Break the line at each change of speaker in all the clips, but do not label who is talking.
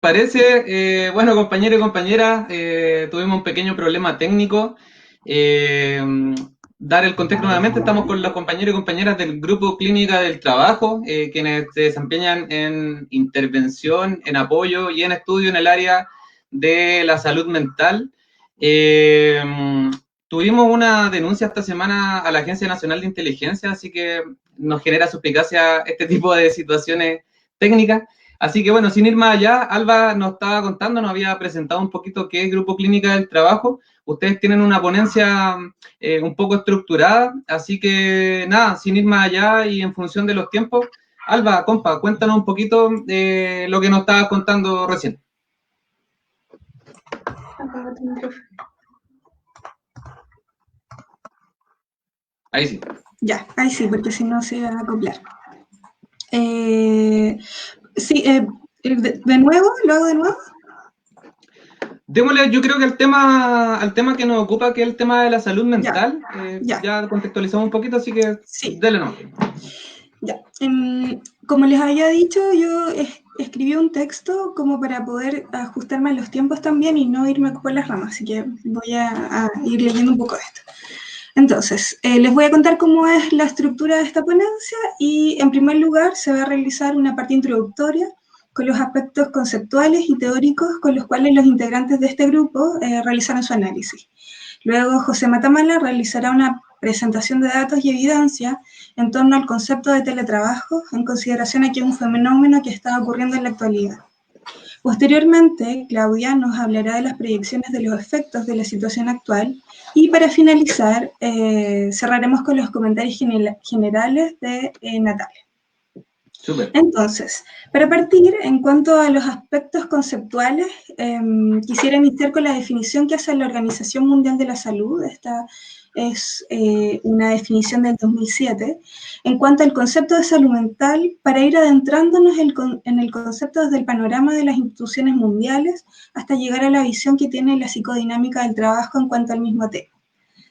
Parece, bueno, compañeros y compañeras, tuvimos un pequeño problema técnico. Eh, Dar el contexto nuevamente, estamos con los compañeros y compañeras del Grupo Clínica del Trabajo, quienes se desempeñan en intervención, en apoyo y en estudio en el área de la salud mental. Eh, Tuvimos una denuncia esta semana a la Agencia Nacional de Inteligencia, así que nos genera suspicacia este tipo de situaciones técnicas. Así que bueno, sin ir más allá, Alba nos estaba contando, nos había presentado un poquito qué es Grupo Clínica del Trabajo. Ustedes tienen una ponencia un poco estructurada, así que nada, sin ir más allá y en función de los tiempos, Alba, compa, cuéntanos un poquito de lo que nos estabas contando recién.
Apaga tu micrófono.
Ahí sí.
Ya, ahí sí, porque si no se iba a acoplar. Sí, de nuevo, lo hago de nuevo.
Démosle, yo creo que al tema que nos ocupa, que es el tema de la salud
Ya,
mental,
ya,
ya contextualizamos un poquito, así que
sí,
dale no.
ya. Como les había dicho, yo escribí un texto como para poder ajustarme a los tiempos también y no irme por las ramas, así que voy a ir leyendo un poco de esto. Entonces, les voy a contar cómo es la estructura de esta ponencia y en primer lugar se va a realizar una parte introductoria con los aspectos conceptuales y teóricos con los cuales los integrantes de este grupo realizaron su análisis. Luego, José Matamala realizará una presentación de datos y evidencia en torno al concepto de teletrabajo en consideración a que es un fenómeno que está ocurriendo en la actualidad. Posteriormente, Claudia nos hablará de las proyecciones de los efectos de la situación actual y para finalizar, cerraremos con los comentarios generales de Natalia.
Súper.
Entonces, para partir, en cuanto a los aspectos conceptuales, quisiera iniciar con la definición que hace la Organización Mundial de la Salud. Esta es una definición del 2007. En cuanto al concepto de salud mental, para ir adentrándonos en el concepto desde el panorama de las instituciones mundiales hasta llegar a la visión que tiene la psicodinámica del trabajo en cuanto al mismo tema.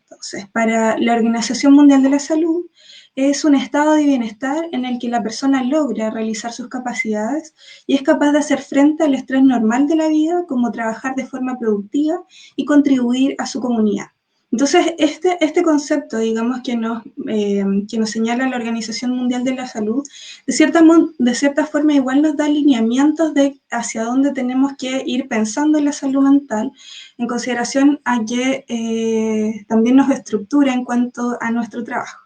Entonces, para la Organización Mundial de la Salud, es un estado de bienestar en el que la persona logra realizar sus capacidades y es capaz de hacer frente al estrés normal de la vida, como trabajar de forma productiva y contribuir a su comunidad. Entonces, este concepto, digamos, que nos señala la Organización Mundial de la Salud, de cierta forma igual nos da alineamientos de hacia dónde tenemos que ir pensando en la salud mental, en consideración a que también nos estructura en cuanto a nuestro trabajo.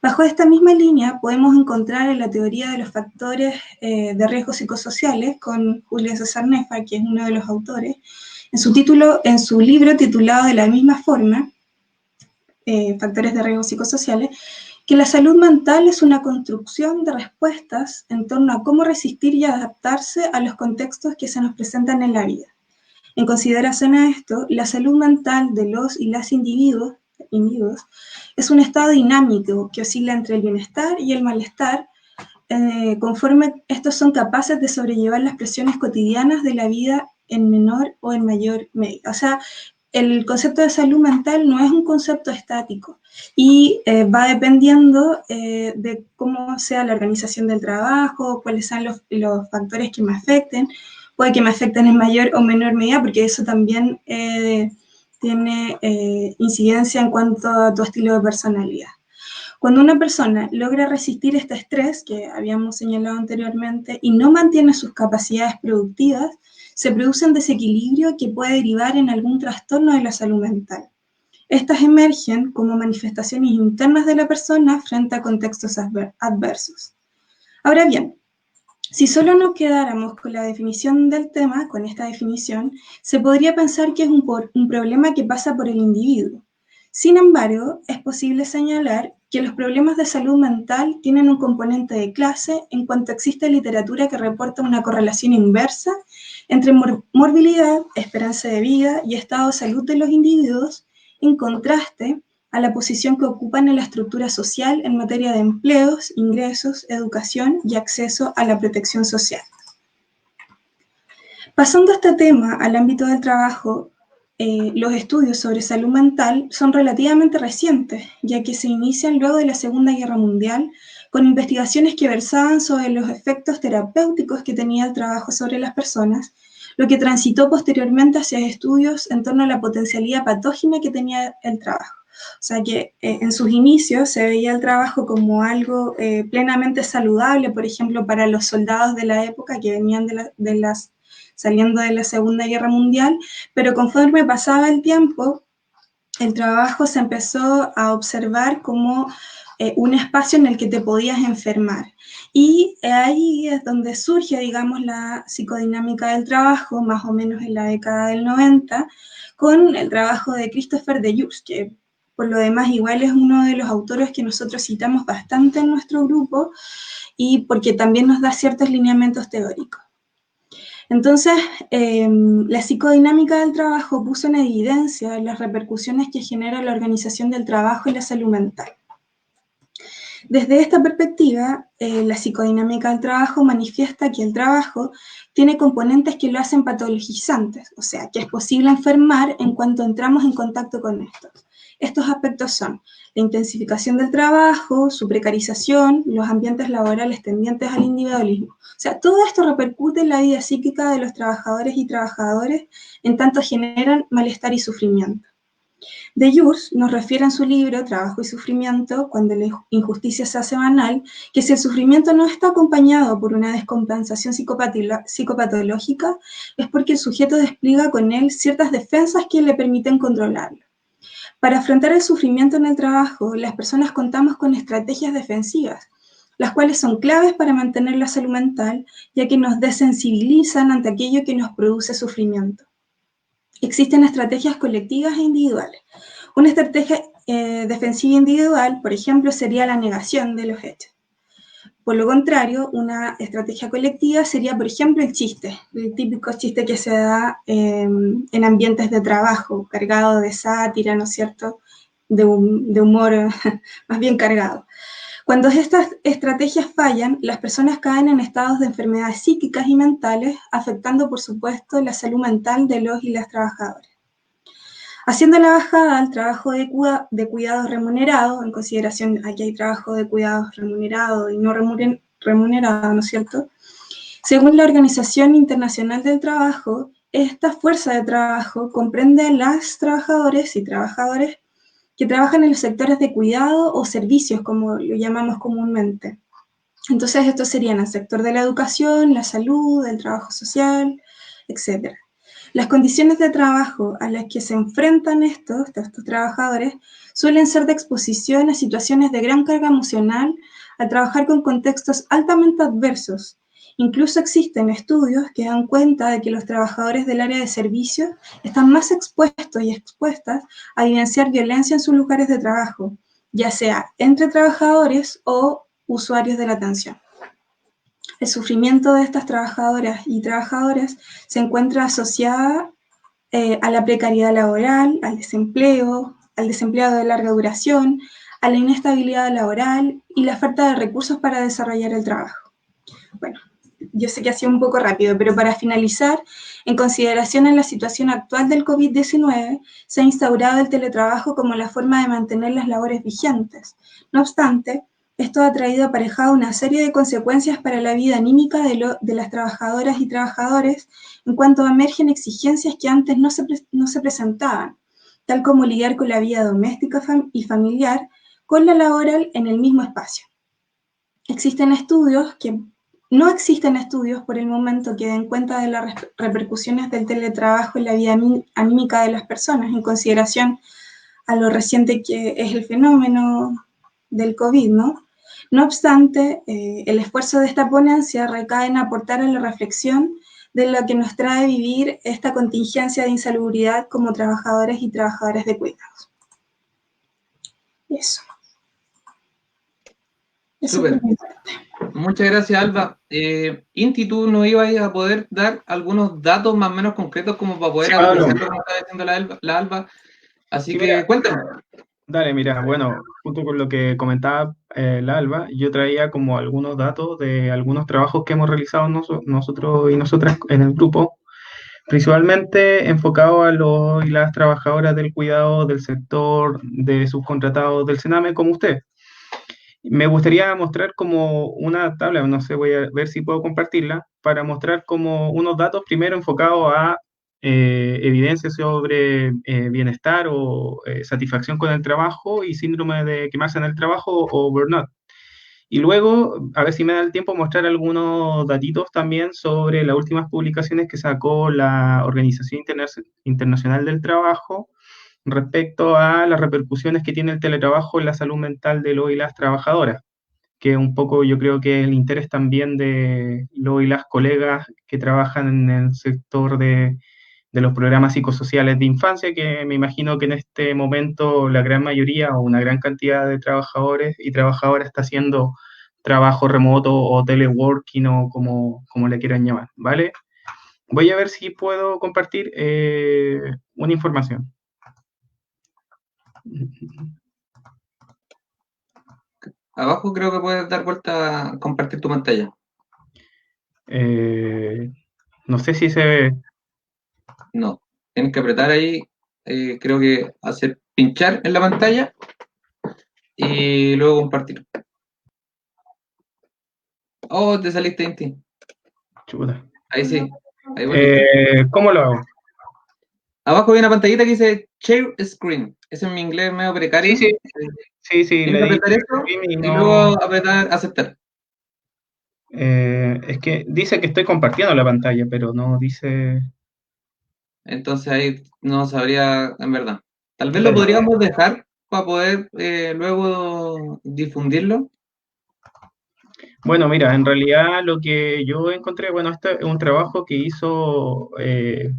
Bajo esta misma línea podemos encontrar en la teoría de los factores de riesgo psicosociales con Julio César Nefa, que es uno de los autores, en su libro titulado de la misma forma, Factores de riesgo psicosociales, que la salud mental es una construcción de respuestas en torno a cómo resistir y adaptarse a los contextos que se nos presentan en la vida. En consideración a esto, la salud mental de los y las individuos es un estado dinámico que oscila entre el bienestar y el malestar, conforme estos son capaces de sobrellevar las presiones cotidianas de la vida en menor o en mayor medida. O sea, el concepto de salud mental no es un concepto estático y va dependiendo de cómo sea la organización del trabajo, cuáles sean los factores que me afecten, puede que me afecten en mayor o menor medida, porque eso también tiene incidencia en cuanto a tu estilo de personalidad. Cuando una persona logra resistir este estrés que habíamos señalado anteriormente y no mantiene sus capacidades productivas, se produce un desequilibrio que puede derivar en algún trastorno de la salud mental. Estas emergen como manifestaciones internas de la persona frente a contextos adversos. Ahora bien, si solo nos quedáramos con la definición del tema, con esta definición, se podría pensar que es un problema que pasa por el individuo. Sin embargo, es posible señalar que los problemas de salud mental tienen un componente de clase en cuanto existe literatura que reporta una correlación inversa entre morbilidad, esperanza de vida y estado de salud de los individuos, en contraste a la posición que ocupan en la estructura social en materia de empleos, ingresos, educación y acceso a la protección social. Pasando este tema al ámbito del trabajo, los estudios sobre salud mental son relativamente recientes, ya que se inician luego de la Segunda Guerra Mundial, con investigaciones que versaban sobre los efectos terapéuticos que tenía el trabajo sobre las personas, lo que transitó posteriormente hacia estudios en torno a la potencialidad patógena que tenía el trabajo. O sea que en sus inicios se veía el trabajo como algo plenamente saludable, por ejemplo, para los soldados de la época que venían saliendo de la Segunda Guerra Mundial, pero conforme pasaba el tiempo, el trabajo se empezó a observar como un espacio en el que te podías enfermar. Y ahí es donde surge, digamos, la psicodinámica del trabajo, más o menos en la década del 90, con el trabajo de Christopher Deleuze, que por lo demás igual es uno de los autores que nosotros citamos bastante en nuestro grupo, y porque también nos da ciertos lineamientos teóricos. Entonces, la psicodinámica del trabajo puso en evidencia las repercusiones que genera la organización del trabajo y la salud mental. Desde esta perspectiva, la psicodinámica del trabajo manifiesta que el trabajo tiene componentes que lo hacen patologizantes, o sea, que es posible enfermar en cuanto entramos en contacto con estos. Estos aspectos son la intensificación del trabajo, su precarización, los ambientes laborales tendientes al individualismo. O sea, todo esto repercute en la vida psíquica de los trabajadores y trabajadoras, en tanto generan malestar y sufrimiento. Deleuze nos refiere en su libro Trabajo y Sufrimiento, cuando la injusticia se hace banal, que si el sufrimiento no está acompañado por una descompensación psicopatológica, es porque el sujeto despliega con él ciertas defensas que le permiten controlarlo. Para afrontar el sufrimiento en el trabajo, las personas contamos con estrategias defensivas, las cuales son claves para mantener la salud mental, ya que nos desensibilizan ante aquello que nos produce sufrimiento. Existen estrategias colectivas e individuales. Una estrategia defensiva individual, por ejemplo, sería la negación de los hechos. Por lo contrario, una estrategia colectiva sería, por ejemplo, el chiste, el típico chiste que se da en ambientes de trabajo, cargado de sátira, ¿no es cierto?, de humor más bien cargado. Cuando estas estrategias fallan, las personas caen en estados de enfermedades psíquicas y mentales, afectando, por supuesto, la salud mental de los y las trabajadoras. Haciendo la bajada al trabajo de cuidados remunerados, en consideración aquí hay trabajo de cuidados remunerado y no remunerado, ¿no es cierto? Según la Organización Internacional del Trabajo, esta fuerza de trabajo comprende a las trabajadoras y trabajadores que trabajan en los sectores de cuidado o servicios, como lo llamamos comúnmente. Entonces, estos serían el sector de la educación, la salud, el trabajo social, etc. Las condiciones de trabajo a las que se enfrentan estos trabajadores suelen ser de exposición a situaciones de gran carga emocional al trabajar con contextos altamente adversos. Incluso existen estudios que dan cuenta de que los trabajadores del área de servicios están más expuestos y expuestas a vivenciar violencia en sus lugares de trabajo, ya sea entre trabajadores o usuarios de la atención. El sufrimiento de estas trabajadoras y trabajadores se encuentra asociada a la precariedad laboral, al desempleo de larga duración, a la inestabilidad laboral y la falta de recursos para desarrollar el trabajo. Bueno, yo sé que ha sido un poco rápido, pero para finalizar, en consideración en la situación actual del COVID-19, se ha instaurado el teletrabajo como la forma de mantener las labores vigentes. No obstante, esto ha traído aparejado una serie de consecuencias para la vida anímica de las trabajadoras y trabajadores en cuanto emergen exigencias que antes no se presentaban, tal como lidiar con la vida doméstica y familiar con la laboral en el mismo espacio. No existen estudios por el momento que den cuenta de las repercusiones del teletrabajo en la vida anímica de las personas, en consideración a lo reciente que es el fenómeno del COVID, ¿no? No obstante, el esfuerzo de esta ponencia recae en aportar a la reflexión de lo que nos trae vivir esta contingencia de insalubridad como trabajadores y trabajadoras de cuidados. Eso.
Súper. Muchas gracias, Alba. Inti, ¿tú nos ibas a poder dar algunos datos más o menos concretos como para poder analizar lo que está diciendo la Alba? Así sí, que mira, cuéntame.
Dale, mira, bueno, junto con lo que comentaba la Alba, yo traía como algunos datos de algunos trabajos que hemos realizado nosotros y nosotras en el grupo, principalmente enfocado a los y las trabajadoras del cuidado del sector de subcontratados del Sename como usted. Me gustaría mostrar como una tabla, no sé, voy a ver si puedo compartirla, para mostrar como unos datos primero enfocados a evidencias sobre bienestar o satisfacción con el trabajo y síndrome de quemarse en el trabajo o burnout. Y luego, a ver si me da el tiempo, mostrar algunos datitos también sobre las últimas publicaciones que sacó la Organización Internacional del Trabajo respecto a las repercusiones que tiene el teletrabajo en la salud mental de los y las trabajadoras, que un poco yo creo que el interés también de los y las colegas que trabajan en el sector de los programas psicosociales de infancia, que me imagino que en este momento la gran mayoría o una gran cantidad de trabajadores y trabajadoras está haciendo trabajo remoto o teleworking o como le quieran llamar, ¿vale? Voy a ver si puedo compartir una información.
Abajo creo que puedes dar vuelta a compartir tu pantalla.
No sé si se ve.
No, tienes que apretar ahí, creo que hacer pinchar en la pantalla y luego compartir. Oh, te saliste, Inti.
Chuta.
Ahí sí, ahí volviste.
¿Cómo lo hago?
Abajo hay una pantallita que dice Share Screen. Ese es mi inglés medio precario.
Sí,
Tienes
le
que
di
apretar eso
stream y
y
no.
luego apretar aceptar.
Es que dice que estoy compartiendo la pantalla, pero no dice.
Entonces ahí no sabría, en verdad. Tal vez lo
Dale.
podríamos dejar para poder luego difundirlo.
Bueno, mira, en realidad lo que yo encontré, bueno, este es un trabajo que hizo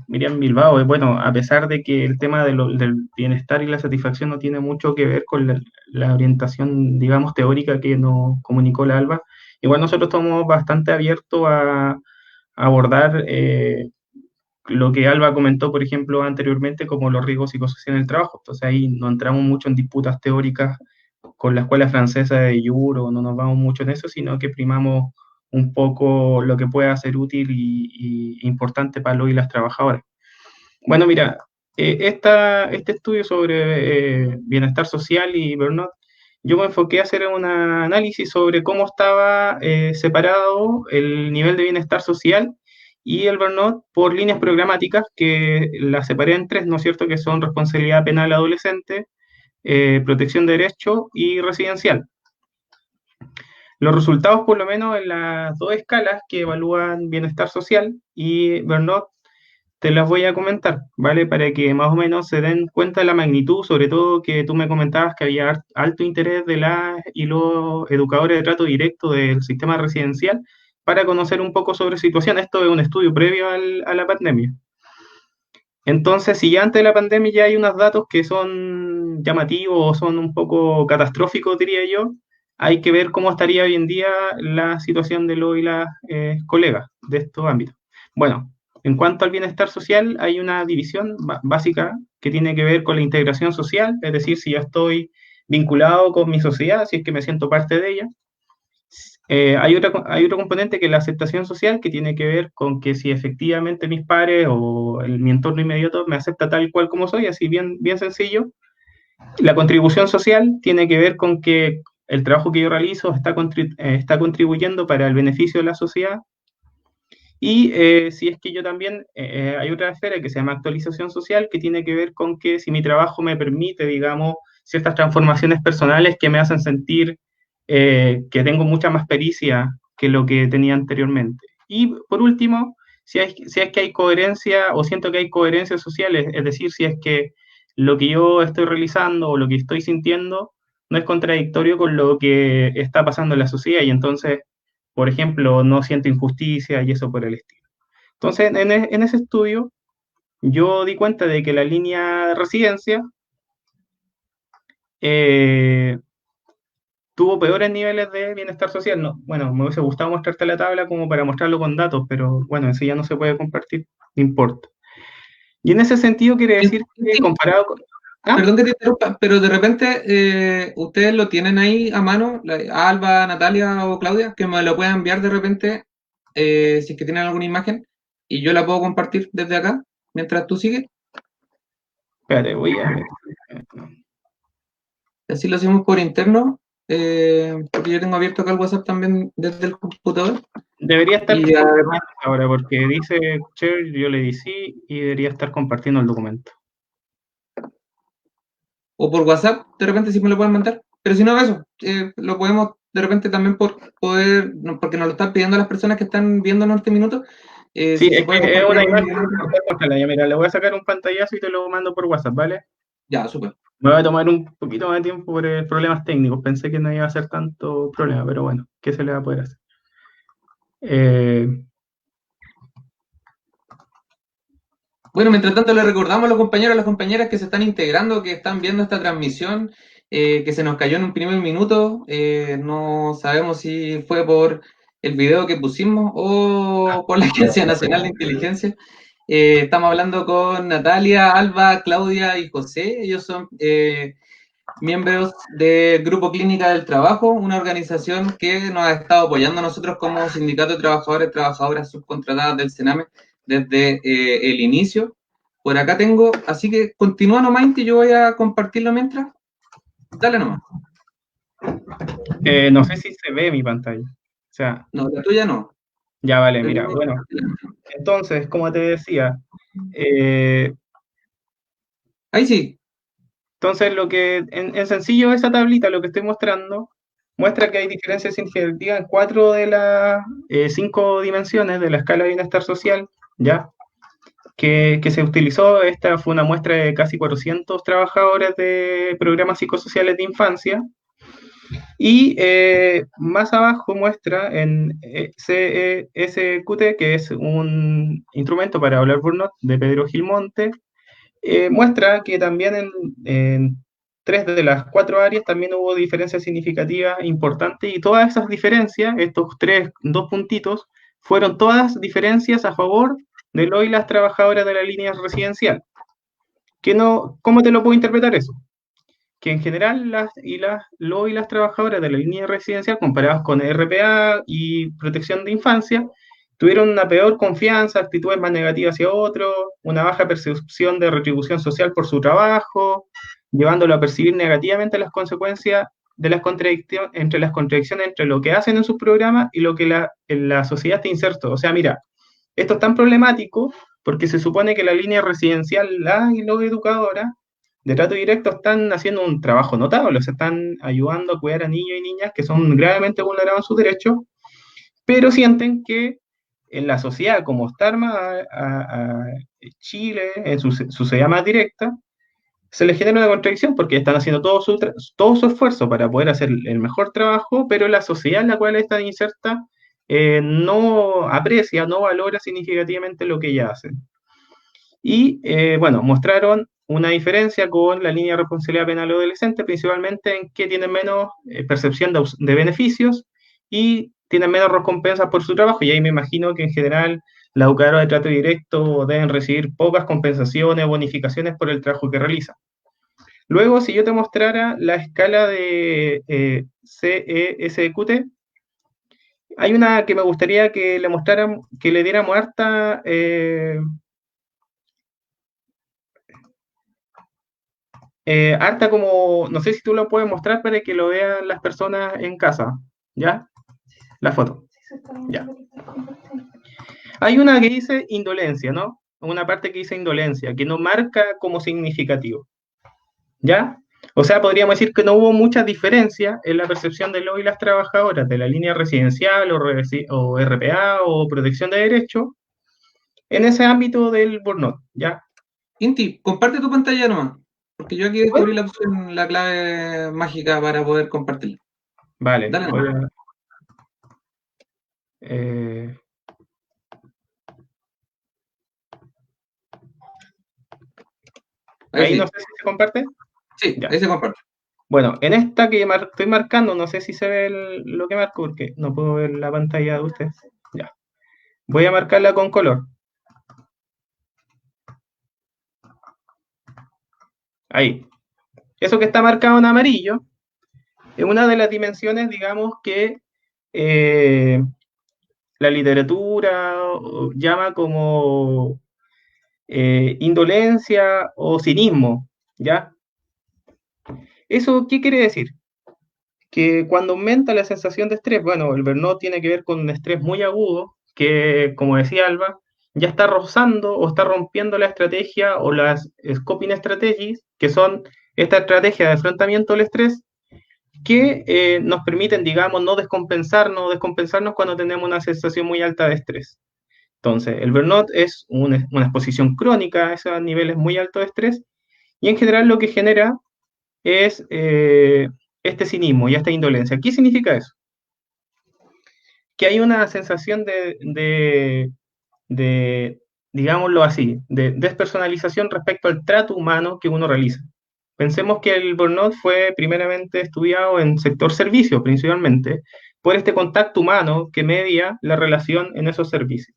Miriam Bilbao. Bueno, a pesar de que el tema del bienestar y la satisfacción no tiene mucho que ver con la orientación, digamos, teórica que nos comunicó la Alba, igual nosotros estamos bastante abiertos a abordar lo que Alba comentó, por ejemplo, anteriormente, como los riesgos psicosociales en el trabajo. Entonces ahí no entramos mucho en disputas teóricas con la escuela francesa de Jure, o no nos vamos mucho en eso, sino que primamos un poco lo que pueda ser útil y importante para los y las trabajadoras. Bueno, mira, este estudio sobre bienestar social y burnout, yo me enfoqué a hacer un análisis sobre cómo estaba separado el nivel de bienestar social y el burnout por líneas programáticas que las separé en tres, ¿no es cierto?, que son responsabilidad penal adolescente, protección de derecho y residencial. Los resultados, por lo menos en las dos escalas que evalúan bienestar social y burnout, te las voy a comentar, ¿vale? Para que más o menos se den cuenta de la magnitud, sobre todo que tú me comentabas que había alto interés de las y los educadores de trato directo del sistema residencial para conocer un poco sobre situación. Esto es un estudio previo a la pandemia. Entonces, si ya antes de la pandemia ya hay unos datos que son llamativos o son un poco catastróficos, diría yo, hay que ver cómo estaría hoy en día la situación de los y las colegas de estos ámbitos. Bueno, en cuanto al bienestar social, hay una división básica que tiene que ver con la integración social, es decir, si ya estoy vinculado con mi sociedad, si es que me siento parte de ella. Hay otro componente que es la aceptación social, que tiene que ver con que si efectivamente mis pares o mi entorno inmediato me acepta tal cual como soy, así bien, bien sencillo. La contribución social tiene que ver con que el trabajo que yo realizo está contribuyendo para el beneficio de la sociedad. Y si es que yo también, hay otra esfera que se llama actualización social, que tiene que ver con que si mi trabajo me permite, digamos, ciertas transformaciones personales que me hacen sentir que tengo mucha más pericia que lo que tenía anteriormente. Y por último, si es que hay coherencia o siento que hay coherencias sociales, es decir, si es que lo que yo estoy realizando o lo que estoy sintiendo no es contradictorio con lo que está pasando en la sociedad y entonces, por ejemplo, no siento injusticia y eso por el estilo. Entonces, en ese estudio, yo di cuenta de que la línea de residencia eh, tuvo peores niveles de bienestar social. No, bueno, me hubiese gustado mostrarte la tabla como para mostrarlo con datos, pero bueno, eso ya no se puede compartir, no importa. Y en ese sentido quiere decir que comparado con... ¿Ah?
Perdón que te interrumpa, pero de repente ustedes lo tienen ahí a mano, Alba, Natalia o Claudia, que me lo puedan enviar de repente, si es que tienen alguna imagen, y yo la puedo compartir desde acá, mientras tú sigues.
Espérate, voy a ver.
Así lo hacemos por interno. porque yo tengo abierto acá el WhatsApp también desde el computador.
Debería estar
Y además,
compartiendo ahora, porque dice share, yo le di sí, y debería estar compartiendo el documento.
o por WhatsApp, de repente sí me lo pueden mandar. Pero si no, eso, lo podemos de repente también por poder, porque nos lo están pidiendo las personas que están viendo en este minuto,
Sí,
si se
es
puede
que es
compartir
una
en
imagen,
un...
ya, mira, le voy a sacar un pantallazo y te lo mando por WhatsApp, ¿vale?
Ya, súper.
Me va a tomar un poquito más de tiempo por problemas técnicos. Pensé que no iba a ser tanto problema, pero bueno, ¿qué se le va a poder hacer? Eh,
Bueno, mientras tanto le recordamos a los compañeros y a las compañeras que se están integrando, que están viendo esta transmisión, que se nos cayó en un primer minuto. No sabemos si fue por el video que pusimos o por la Agencia Nacional de Inteligencia. Estamos hablando con Natalia, Alba, Claudia y José. Ellos son miembros del Grupo Clínica del Trabajo, una organización que nos ha estado apoyando a nosotros como Sindicato de Trabajadores y Trabajadoras Subcontratadas del Sename desde el inicio. Por acá tengo, así que continúa nomás, y yo voy a compartirlo mientras. Dale nomás.
no sé si se ve mi pantalla. O sea,
No, la tuya no.
ya vale,
La
mira,
tuya
bueno. Entonces, como te decía, eh,
ahí sí.
entonces lo que en sencillo esa tablita, lo que estoy mostrando, muestra que hay diferencias significativas en 4 de las 5 dimensiones de la escala de bienestar social, ¿ya? Que se utilizó. Esta fue una muestra de casi 400 trabajadores de programas psicosociales de infancia. Y más abajo muestra en CESQT, que es un instrumento para hablar burnout de Pedro Gilmonte, muestra que también en 3 de las 4 áreas también hubo diferencias significativas importantes, y todas esas diferencias, estos dos puntitos, fueron todas diferencias a favor de lo y las trabajadoras de la línea residencial. ¿Cómo te lo puedo interpretar eso? Que en general lo y las trabajadoras de la línea residencial, comparadas con RPA y protección de infancia, tuvieron una peor confianza, actitudes más negativas hacia otros, una baja percepción de retribución social por su trabajo, llevándolo a percibir negativamente las consecuencias de las contradicciones entre lo que hacen en sus programas y lo que en la sociedad está inserto. O sea, mira, esto es tan problemático porque se supone que la línea residencial, la y los educadoras, de trato directo están haciendo un trabajo notable, se están ayudando a cuidar a niños y niñas que son gravemente vulnerados en sus derechos, pero sienten que en la sociedad, como está armada a Chile, en su sociedad más directa, se les genera una contradicción porque están haciendo todo su esfuerzo para poder hacer el mejor trabajo, pero la sociedad en la cual están insertas no aprecia, no valora significativamente lo que ellas hacen. Y bueno, mostraron una diferencia con la línea de responsabilidad penal adolescente, principalmente en que tienen menos percepción de beneficios y tienen menos recompensas por su trabajo. Y ahí me imagino que en general las educadoras de trato directo deben recibir pocas compensaciones o bonificaciones por el trabajo que realizan. Luego, si yo te mostrara la escala de CESQT, hay una que me gustaría que le mostraran, que le diéramos harta como, no sé si tú lo puedes mostrar para que lo vean las personas en casa, ¿ya? La foto, ya. Hay una que dice indolencia, ¿no? Una parte que dice indolencia, que no marca como significativo, ¿ya? O sea, podríamos decir que no hubo mucha diferencia en la percepción de lo y las trabajadoras de la línea residencial o RPA o protección de derechos en ese ámbito del burnout, ¿ya?
Inti, comparte tu pantalla nomás, porque yo aquí
¿Puedo?
descubrí la opción, la clave mágica para poder compartirla.
Vale,
Dale nomás.
eh,
Ahí
ahí no
sí.
sé si se comparte.
Sí,
Ya.
ahí se comparte.
Bueno, en esta que estoy marcando, no sé si se ve lo que marco porque no puedo ver la pantalla de ustedes. Ya. Voy a marcarla con color. Ahí. Eso que está marcado en amarillo es una de las dimensiones, digamos, que eh, la literatura llama como indolencia o cinismo, ¿ya? ¿Eso qué quiere decir? que cuando aumenta la sensación de estrés, bueno, el burnout tiene que ver con un estrés muy agudo, que, como decía Alba, ya está rozando o está rompiendo la estrategia o las coping strategies, que son esta estrategia de afrontamiento al estrés, que nos permiten, digamos, no descompensarnos cuando tenemos una sensación muy alta de estrés. Entonces, el burnout es una exposición crónica a esos niveles muy altos de estrés y en general lo que genera es este cinismo y esta indolencia. ¿Qué significa eso? Que hay una sensación de, digámoslo así, de despersonalización respecto al trato humano que uno realiza. Pensemos que el burnout fue primeramente estudiado en sector servicio, principalmente, por este contacto humano que media la relación en esos servicios.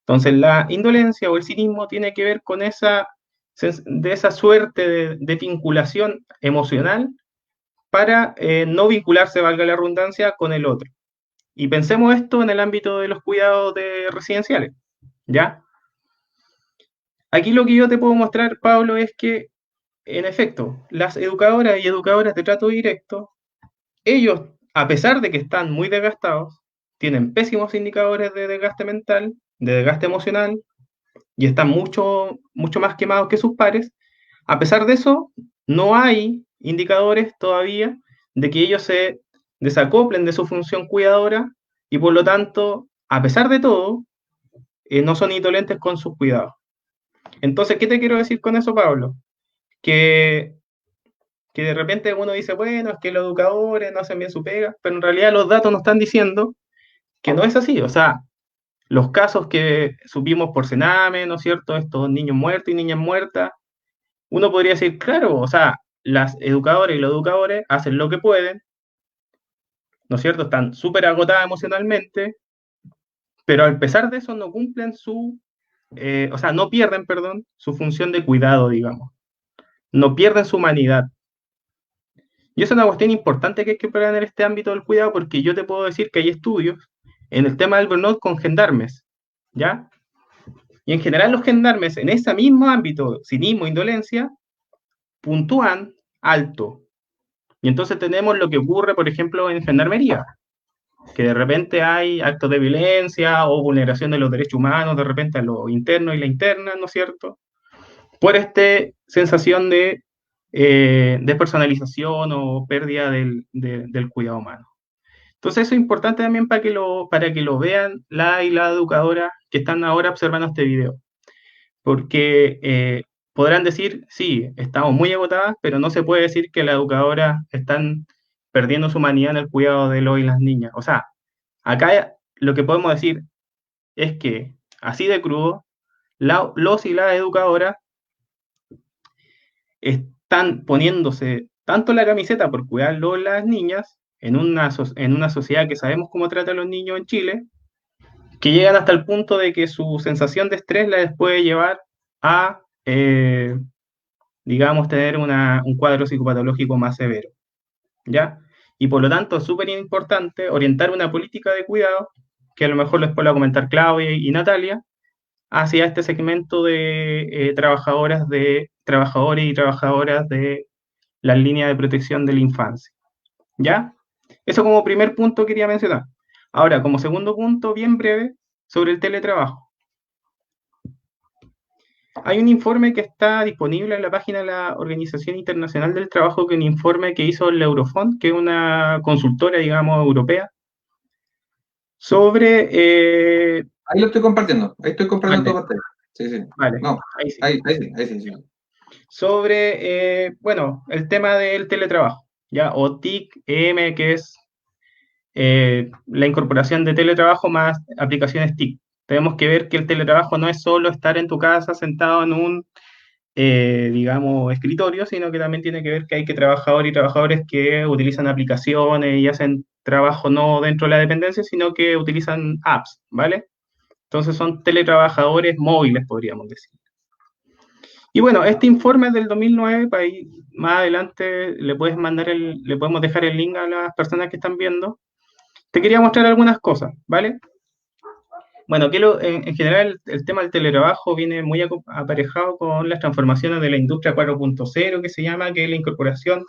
Entonces, la indolencia o el cinismo tiene que ver con esa suerte de vinculación emocional para no vincularse, valga la redundancia, con el otro. Y pensemos esto en el ámbito de los cuidados residenciales, ¿ya? Aquí lo que yo te puedo mostrar, Pablo, es que, en efecto, las educadoras y educadoras de trato directo, ellos, a pesar de que están muy desgastados, tienen pésimos indicadores de desgaste mental, de desgaste emocional, y están mucho, mucho más quemados que sus pares. A pesar de eso, no hay indicadores todavía de que ellos se desacoplen de su función cuidadora y por lo tanto, a pesar de todo, no son indolentes con sus cuidados. Entonces, ¿qué te quiero decir con eso, Pablo? Que, que de repente uno dice, bueno, es que los educadores no hacen bien su pega, pero en realidad los datos nos están diciendo que no es así. O sea, los casos que supimos por Sename, ¿no es cierto? Estos niños muertos y niñas muertas, uno podría decir, claro, o sea, las educadoras y los educadores hacen lo que pueden, ¿no es cierto? Están súper agotadas emocionalmente, pero a pesar de eso no cumplen o sea, no pierden, perdón, su función de cuidado, digamos. No pierden su humanidad. Y es una cuestión importante que hay que poner en este ámbito del cuidado, porque yo te puedo decir que hay estudios en el tema del burnout con gendarmes, ¿ya? Y en general los gendarmes en ese mismo ámbito, cinismo, indolencia, puntúan alto. Y entonces tenemos lo que ocurre, por ejemplo, en gendarmería, que de repente hay actos de violencia o vulneración de los derechos humanos, de repente a lo interno y la interna, ¿no es cierto? Por esta sensación de despersonalización o pérdida del cuidado humano. Entonces eso es importante también para que lo vean la y la educadora que están ahora observando este video. Porque podrán decir, sí, estamos muy agotadas, pero no se puede decir que las educadoras están perdiendo su humanidad en el cuidado de los y las niñas. O sea, acá lo que podemos decir es que, así de crudo, los y las educadoras están poniéndose tanto la camiseta por cuidar a las niñas en una sociedad que sabemos cómo trata a los niños en Chile, que llegan hasta el punto de que su sensación de estrés les puede llevar a, digamos, tener un cuadro psicopatológico más severo, ¿ya? Y por lo tanto es súper importante orientar una política de cuidado, que a lo mejor les puedo comentar Claudia y Natalia, hacia este segmento de trabajadores y trabajadoras de las líneas de protección de la infancia, ¿ya? Eso como primer punto quería mencionar. Ahora, como segundo punto, bien breve, sobre el teletrabajo. Hay un informe que está disponible en la página de la Organización Internacional del Trabajo, que es un informe que hizo el Eurofond, que es una consultora, digamos, europea, sobre...
Ahí lo estoy compartiendo, ahí estoy compartiendo tu pantalla. Sí, sí.
Vale,
No,
ahí sí.
ahí sí.
Sobre, bueno, el tema del teletrabajo, ¿ya? O TIC-EM, que es la incorporación de teletrabajo más aplicaciones TIC. Tenemos que ver que el teletrabajo no es solo estar en tu casa sentado en un, digamos, escritorio, sino que también tiene que ver que hay que trabajadores y trabajadores que utilizan aplicaciones y hacen trabajo no dentro de la dependencia, sino que utilizan apps, ¿vale? Entonces son teletrabajadores móviles, podríamos decir. Y bueno, este informe es del 2009, para ahí más adelante le podemos dejar el link a las personas que están viendo. Te quería mostrar algunas cosas, ¿vale? Bueno, en general el tema del teletrabajo viene muy aparejado con las transformaciones de la industria 4.0, que se llama, que es la incorporación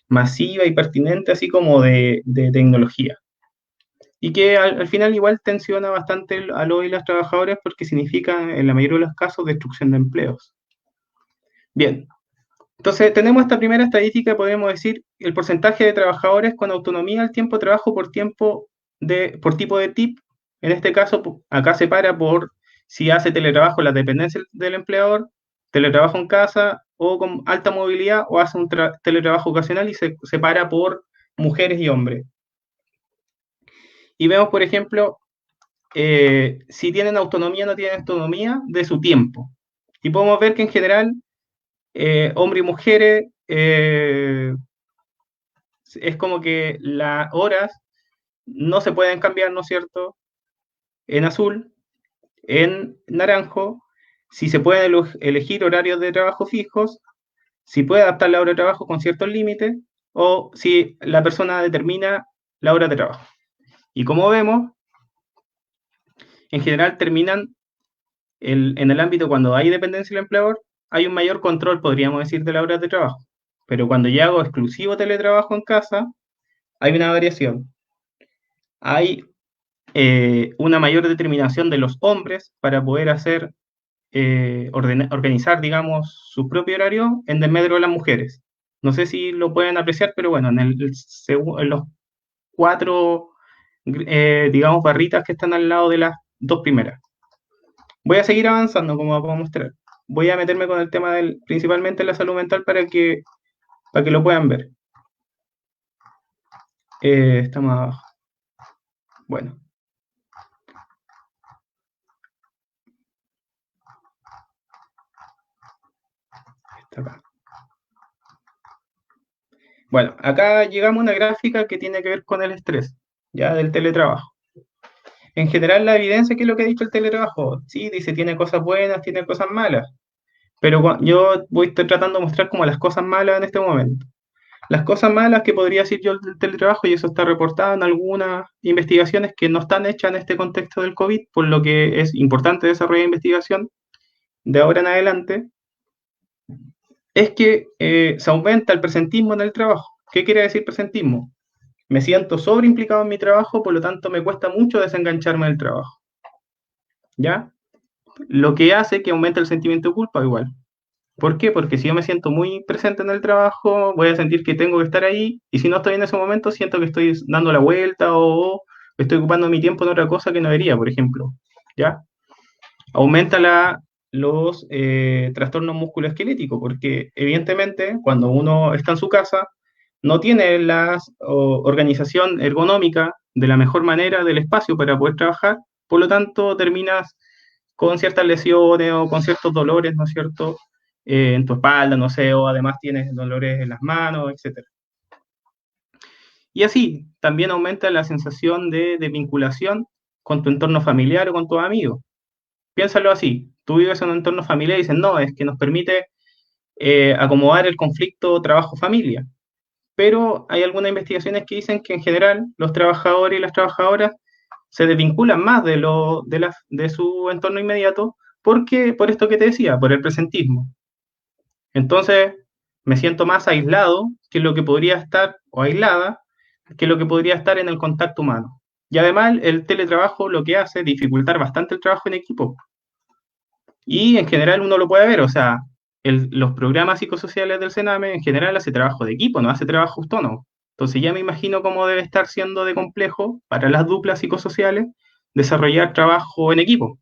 masiva y pertinente, así como de tecnología. Y que al final igual tensiona bastante a los y las trabajadoras porque significa, en la mayoría de los casos, destrucción de empleos. Bien, entonces tenemos esta primera estadística, podemos decir, el porcentaje de trabajadores con autonomía al tiempo de trabajo por tipo de TIP. En este caso, acá se para por si hace teletrabajo la dependencia del empleador, teletrabajo en casa o con alta movilidad o hace un teletrabajo ocasional y se separa por mujeres y hombres. Y vemos, por ejemplo, si tienen autonomía o no tienen autonomía de su tiempo. Y podemos ver que en general, hombres y mujeres, es como que las horas no se pueden cambiar, ¿no es cierto? En azul, en naranjo, si se pueden elegir horarios de trabajo fijos, si puede adaptar la hora de trabajo con ciertos límites, o si la persona determina la hora de trabajo. Y como vemos, en general terminan en el ámbito cuando hay dependencia del empleador, hay un mayor control, podríamos decir, de la hora de trabajo. Pero cuando ya hago exclusivo teletrabajo en casa, hay una variación. Hay una mayor determinación de los hombres para poder hacer, organizar, digamos, su propio horario en desmedro de las mujeres. No sé si lo pueden apreciar, pero bueno, en los 4, digamos, barritas que están al lado de las 2 primeras. Voy a seguir avanzando, como puedo mostrar. Voy a meterme con el tema principalmente la salud mental para que lo puedan ver. Estamos abajo. Bueno. Está acá. Bueno, acá llegamos a una gráfica que tiene que ver con el estrés, ya del teletrabajo. En general, la evidencia, ¿qué es lo que ha dicho el teletrabajo? Sí, dice, tiene cosas buenas, tiene cosas malas. Pero yo estoy tratando de mostrar como las cosas malas en este momento. Las cosas malas que podría decir yo del teletrabajo, y eso está reportado en algunas investigaciones que no están hechas en este contexto del COVID, por lo que es importante desarrollar investigación de ahora en adelante, es que se aumenta el presentismo en el trabajo. ¿Qué quiere decir presentismo? Me siento sobreimplicado en mi trabajo, por lo tanto me cuesta mucho desengancharme del trabajo. ¿Ya? Lo que hace que aumente el sentimiento de culpa igual. ¿Por qué? Porque si yo me siento muy presente en el trabajo, voy a sentir que tengo que estar ahí, y si no estoy en ese momento, siento que estoy dando la vuelta o estoy ocupando mi tiempo en otra cosa que no debería, por ejemplo. ¿Ya? Aumenta los trastornos musculoesqueléticos, porque evidentemente cuando uno está en su casa, no tiene la organización ergonómica de la mejor manera del espacio para poder trabajar, por lo tanto terminas con ciertas lesiones o con ciertos dolores, ¿no es cierto? En tu espalda, no sé, o además tienes dolores en las manos, etc. Y así, también aumenta la sensación de vinculación con tu entorno familiar o con tus amigos. Piénsalo así, tú vives en un entorno familiar y dices, no, es que nos permite acomodar el conflicto trabajo-familia. Pero hay algunas investigaciones que dicen que en general los trabajadores y las trabajadoras se desvinculan más de su entorno inmediato porque, por esto que te decía, por el presentismo. Entonces, me siento más aislado que lo que podría estar, o aislada, que lo que podría estar en el contacto humano. Y además, el teletrabajo lo que hace es dificultar bastante el trabajo en equipo. Y en general uno lo puede ver, o sea, los programas psicosociales del Sename en general hace trabajo de equipo, no hace trabajo autónomo. Entonces ya me imagino cómo debe estar siendo de complejo para las duplas psicosociales desarrollar trabajo en equipo,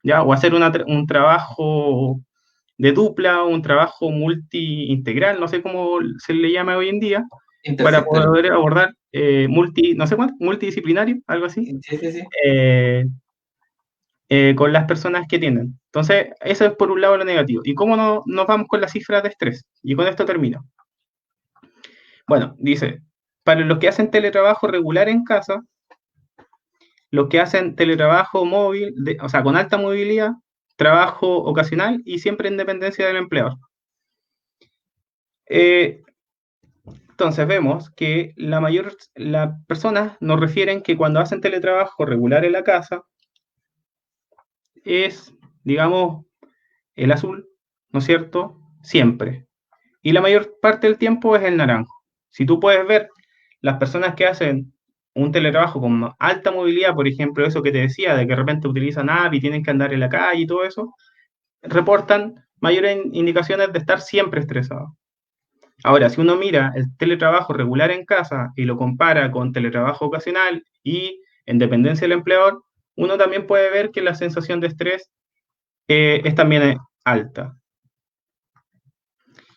¿ya? O hacer un trabajo de dupla, un trabajo multi-integral, no sé cómo se le llama hoy en día, para
Intersectorial.
poder abordar no sé cuánto, multidisciplinario, algo así.
Sí, sí, sí.
Con las personas que tienen. Entonces, eso es por un lado lo negativo. ¿Y cómo nos vamos con las cifras de estrés? Y con esto termino. Bueno, dice, para los que hacen teletrabajo regular en casa, los que hacen teletrabajo móvil, o sea, con alta movilidad, trabajo ocasional y siempre en dependencia del empleador. Entonces vemos que las personas nos refieren que cuando hacen teletrabajo regular en la casa, es, digamos, el azul, ¿no es cierto? Siempre. Y la mayor parte del tiempo es el naranjo. Si tú puedes ver las personas que hacen un teletrabajo con alta movilidad, por ejemplo, eso que te decía, de que de repente utilizan app y tienen que andar en la calle y todo eso, reportan mayores indicaciones de estar siempre estresados. Ahora, si uno mira el teletrabajo regular en casa y lo compara con teletrabajo ocasional y en dependencia del empleador, uno también puede ver que la sensación de estrés es también alta.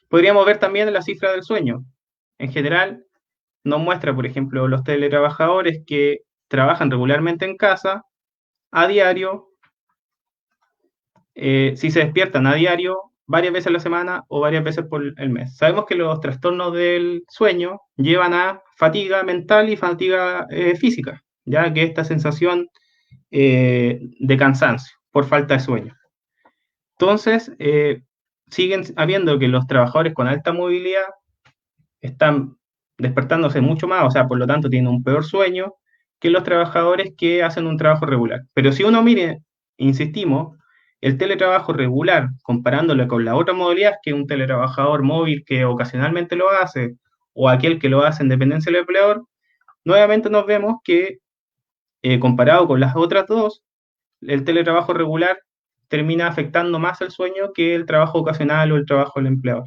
Podríamos ver también la cifra del sueño. En general, nos muestra, por ejemplo, los teletrabajadores que trabajan regularmente en casa, a diario, si se despiertan a diario, varias veces a la semana o varias veces por el mes. Sabemos que los trastornos del sueño llevan a fatiga mental y fatiga física, ya que esta sensación de cansancio por falta de sueño. Entonces, siguen habiendo que los trabajadores con alta movilidad están despertándose mucho más, o sea, por lo tanto tienen un peor sueño que los trabajadores que hacen un trabajo regular. Pero si uno mire, insistimos, el teletrabajo regular, comparándolo con la otra modalidad, que es un teletrabajador móvil que ocasionalmente lo hace, o aquel que lo hace en dependencia del empleador, nuevamente nos vemos que, comparado con las otras dos, el teletrabajo regular termina afectando más el sueño que el trabajo ocasional o el trabajo del empleador.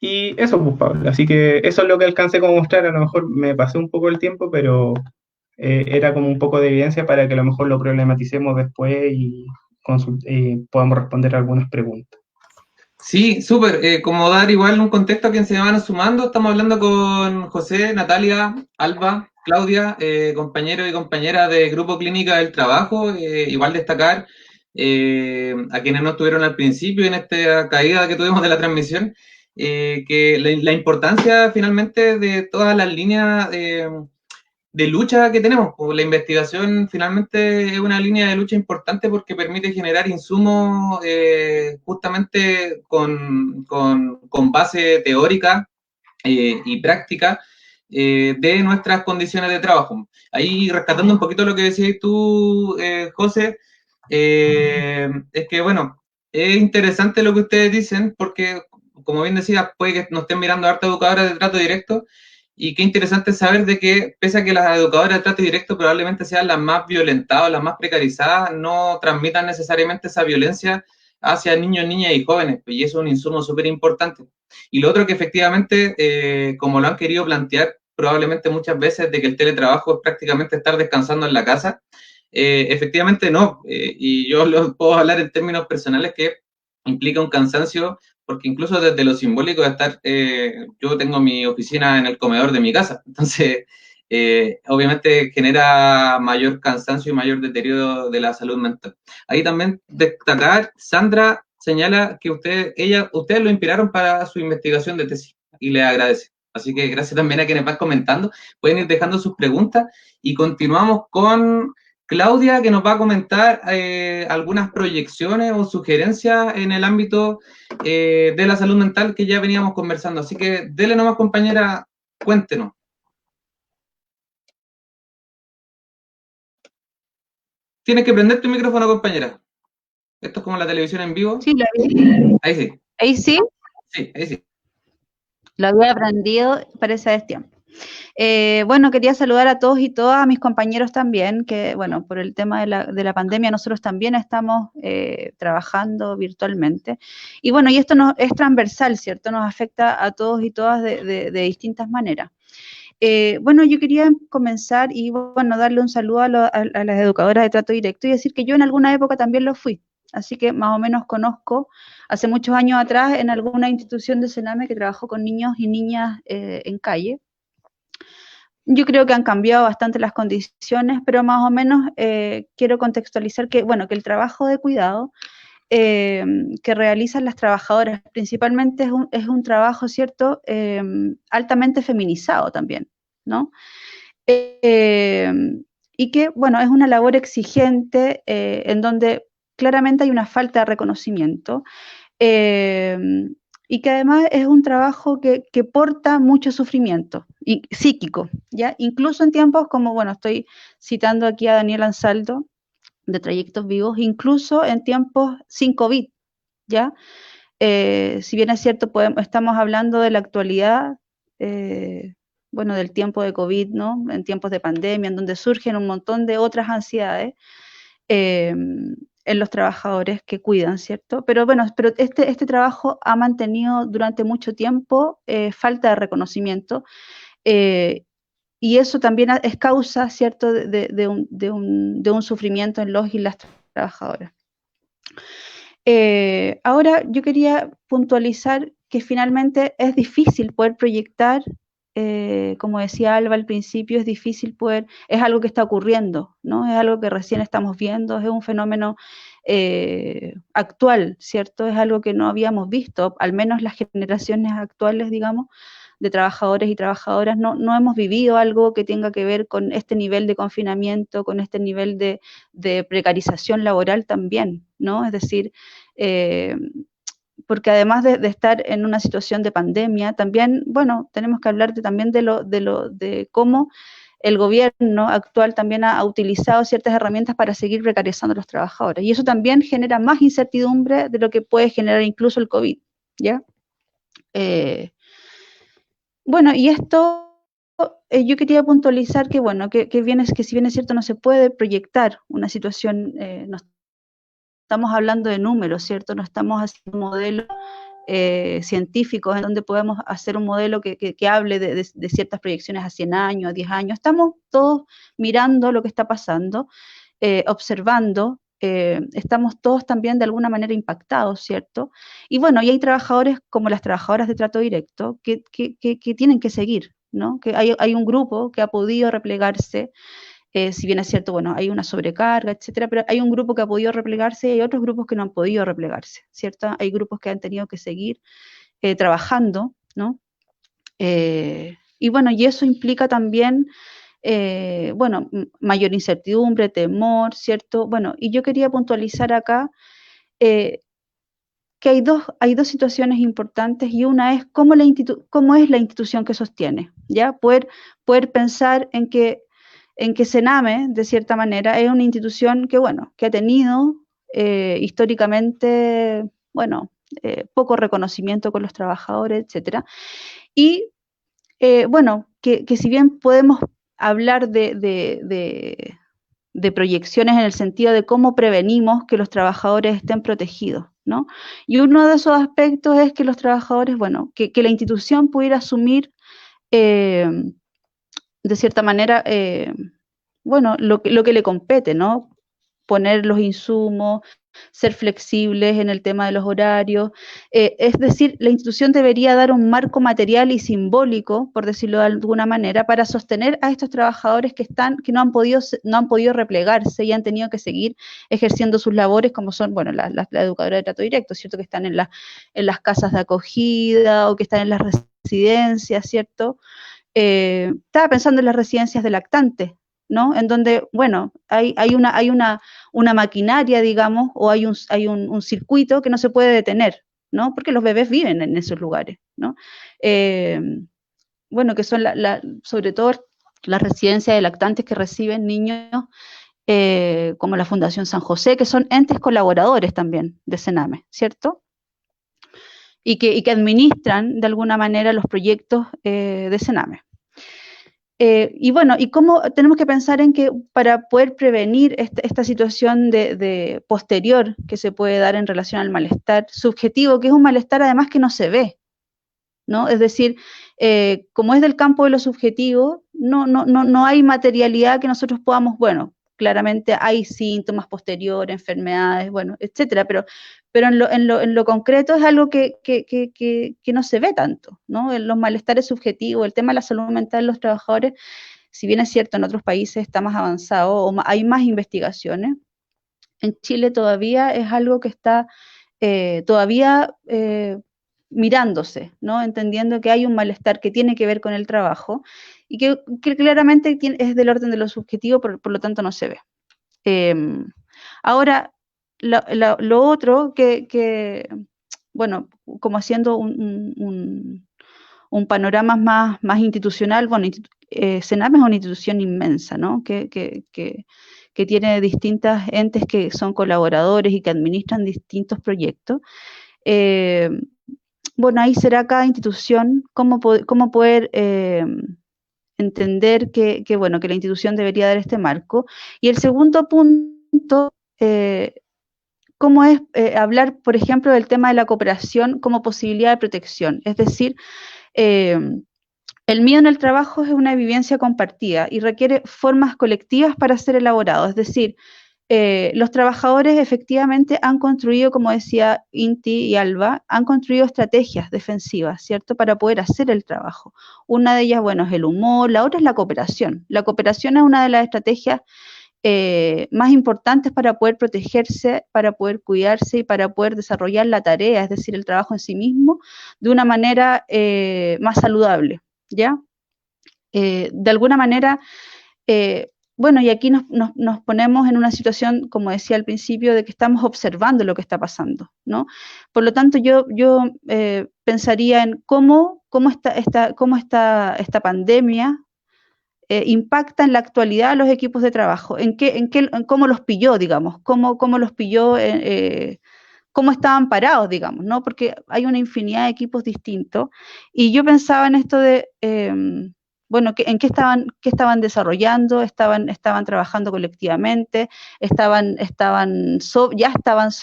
Y eso, pues, Pablo. Así que eso es lo que alcancé como mostrar. A lo mejor me pasé un poco el tiempo, pero era como un poco de evidencia para que a lo mejor lo problematicemos después y podamos responder algunas preguntas.
Sí, súper. Como dar igual un contexto a quien se van sumando, estamos hablando con José, Natalia, Alba, Claudia, compañeros y compañeras de Grupo Clínica del Trabajo. Igual destacar a quienes no estuvieron al principio en esta caída que tuvimos de la transmisión, que la importancia finalmente de todas las líneas de lucha que tenemos. Pues la investigación finalmente es una línea de lucha importante porque permite generar insumos justamente con base teórica y práctica de nuestras condiciones de trabajo. Ahí rescatando un poquito lo que decías tú, José, es que bueno, es interesante lo que ustedes dicen porque, como bien decía, puede que nos estén mirando harta educadoras de trato directo. Y qué interesante saber de que, pese a que las educadoras de trato directo probablemente sean las más violentadas, las más precarizadas, no transmitan necesariamente esa violencia hacia niños, niñas y jóvenes, y eso es un insumo súper importante. Y lo otro que efectivamente, como lo han querido plantear probablemente muchas veces, de que el teletrabajo es prácticamente estar descansando en la casa, efectivamente no, y yo lo puedo hablar en términos personales que implica un cansancio porque incluso desde lo simbólico de estar, yo tengo mi oficina en el comedor de mi casa, entonces obviamente genera mayor cansancio y mayor deterioro de la salud mental. Ahí también destacar, Sandra señala que ustedes lo inspiraron para su investigación de tesis y le agradece. Así que gracias también a quienes van comentando, pueden ir dejando sus preguntas y continuamos con Claudia, que nos va a comentar algunas proyecciones o sugerencias en el ámbito de la salud mental que ya veníamos conversando. Así que dele nomás, compañera, cuéntenos. Tienes que prender tu micrófono, compañera. Esto es como la televisión en vivo.
Sí,
Ahí sí.
ahí sí.
Sí, ahí sí.
Lo había aprendido para ese destiempo. Bueno, quería saludar a todos y todas, a mis compañeros también, que bueno, por el tema de la pandemia nosotros también estamos trabajando virtualmente. Y bueno, y esto es transversal, ¿cierto? Nos afecta a todos y todas de distintas maneras. Bueno, yo quería comenzar y bueno, darle un saludo a las educadoras de trato directo y decir que yo en alguna época también lo fui. Así que más o menos conozco, hace muchos años atrás, en alguna institución de Sename que trabajó con niños y niñas en calle. Yo creo que han cambiado bastante las condiciones, pero más o menos quiero contextualizar que, bueno, que el trabajo de cuidado que realizan las trabajadoras principalmente es un trabajo, ¿cierto?, altamente feminizado también, ¿no? Y que, bueno, es una labor exigente en donde claramente hay una falta de reconocimiento y que además es un trabajo que porta mucho sufrimiento y psíquico, ¿ya? Incluso en tiempos como, bueno, estoy citando aquí a Daniel Ansaldo, de Trayectos Vivos, incluso en tiempos sin COVID, ¿ya? Si bien es cierto, estamos hablando de la actualidad, bueno, del tiempo de COVID, ¿no? En tiempos de pandemia, en donde surgen un montón de otras ansiedades en los trabajadores que cuidan, ¿cierto? Pero bueno, pero este trabajo ha mantenido durante mucho tiempo falta de reconocimiento, y eso también es causa, ¿cierto?, de un sufrimiento en los y las trabajadoras. Ahora yo quería puntualizar que finalmente es difícil poder proyectar, como decía Alba al principio, es difícil poder, es algo que está ocurriendo, ¿no? Es algo que recién estamos viendo, es un fenómeno actual, ¿cierto? Es algo que no habíamos visto, al menos las generaciones actuales, digamos, de trabajadores y trabajadoras, no hemos vivido algo que tenga que ver con este nivel de confinamiento, con este nivel de precarización laboral también, ¿no? Es decir, porque además de estar en una situación de pandemia, también, bueno, tenemos que hablar también de cómo el gobierno actual también ha utilizado ciertas herramientas para seguir precarizando a los trabajadores. Y eso también genera más incertidumbre de lo que puede generar incluso el COVID, ¿ya? Bueno, y esto yo quería puntualizar que, bueno, que si bien es cierto no se puede proyectar una situación, no estamos hablando de números, ¿cierto? No estamos haciendo modelos científicos en donde podemos hacer un modelo que hable de ciertas proyecciones a 100 años, a 10 años. Estamos todos mirando lo que está pasando, observando, estamos todos también de alguna manera impactados, ¿cierto? Y bueno, y hay trabajadores como las trabajadoras de trato directo que tienen que seguir, ¿no? Que hay un grupo que ha podido replegarse, si bien es cierto, bueno, hay una sobrecarga, etcétera, pero hay un grupo que ha podido replegarse y hay otros grupos que no han podido replegarse, ¿cierto? Hay grupos que han tenido que seguir trabajando, ¿no? Y bueno, y eso implica también, bueno, mayor incertidumbre, temor, ¿cierto? Bueno, y yo quería puntualizar acá que hay dos situaciones importantes, y una es cómo es la institución que sostiene, ¿ya? Poder pensar en que Sename, de cierta manera, es una institución que, bueno, que ha tenido históricamente, bueno, poco reconocimiento con los trabajadores, etcétera. Y, bueno, que si bien podemos hablar de proyecciones en el sentido de cómo prevenimos que los trabajadores estén protegidos, ¿no? Y uno de esos aspectos es que los trabajadores, bueno, que la institución pudiera asumir de cierta manera, bueno, lo que le compete, ¿no? Poner los insumos, ser flexibles en el tema de los horarios, es decir, la institución debería dar un marco material y simbólico, por decirlo de alguna manera, para sostener a estos trabajadores que no han podido replegarse y han tenido que seguir ejerciendo sus labores, como son, bueno, la educadora de trato directo, ¿cierto? Que están en las casas de acogida o que están en las residencias, ¿cierto? Estaba pensando en las residencias de lactantes, ¿no? En donde, bueno, hay una maquinaria, digamos, o hay un circuito que no se puede detener, ¿no? Porque los bebés viven en esos lugares, ¿no? Bueno, que son sobre todo las residencias de lactantes que reciben niños como la Fundación San José, que son entes colaboradores también de Sename, ¿cierto? Y que administran de alguna manera los proyectos de Sename. Y bueno, y cómo tenemos que pensar en que para poder prevenir esta situación de posterior que se puede dar en relación al malestar subjetivo, que es un malestar además que no se ve, ¿no? Es decir, como es del campo de lo subjetivo, no hay materialidad que nosotros podamos, bueno, claramente hay síntomas posteriores, enfermedades, bueno, etcétera, pero en lo concreto es algo que no se ve tanto, ¿no? Los malestares subjetivos, el tema de la salud mental de los trabajadores, si bien es cierto en otros países está más avanzado o hay más investigaciones, en Chile todavía es algo que está todavía mirándose, ¿no? Entendiendo que hay un malestar que tiene que ver con el trabajo y que claramente es del orden de lo subjetivo, por lo tanto no se ve. Ahora, lo otro bueno, como haciendo un panorama más institucional, bueno, Sename es una institución inmensa, ¿no? Que tiene distintos entes que son colaboradores y que administran distintos proyectos. Bueno, ahí será cada institución cómo poder entender bueno, que la institución debería dar este marco. Y el segundo punto, cómo es hablar, por ejemplo, del tema de la cooperación como posibilidad de protección. Es decir, el miedo en el trabajo es una vivencia compartida y requiere formas colectivas para ser elaborado. Es decir, los trabajadores efectivamente han construido, como decía Inti y Alba, han construido estrategias defensivas, ¿cierto?, para poder hacer el trabajo. Una de ellas, bueno, es el humor, la otra es la cooperación. La cooperación es una de las estrategias más importantes para poder protegerse, para poder cuidarse y para poder desarrollar la tarea, es decir, el trabajo en sí mismo, de una manera más saludable, ¿ya? De alguna manera, bueno, y aquí nos ponemos en una situación, como decía al principio, de que estamos observando lo que está pasando, ¿no? Por lo tanto, yo pensaría en cómo esta pandemia impacta en la actualidad a los equipos de trabajo, en cómo los pilló, digamos, cómo los pilló, cómo estaban parados, digamos, ¿no? Porque hay una infinidad de equipos distintos, y yo pensaba en esto de, bueno, ¿en qué estaban desarrollando? Estaban trabajando colectivamente, ya estaban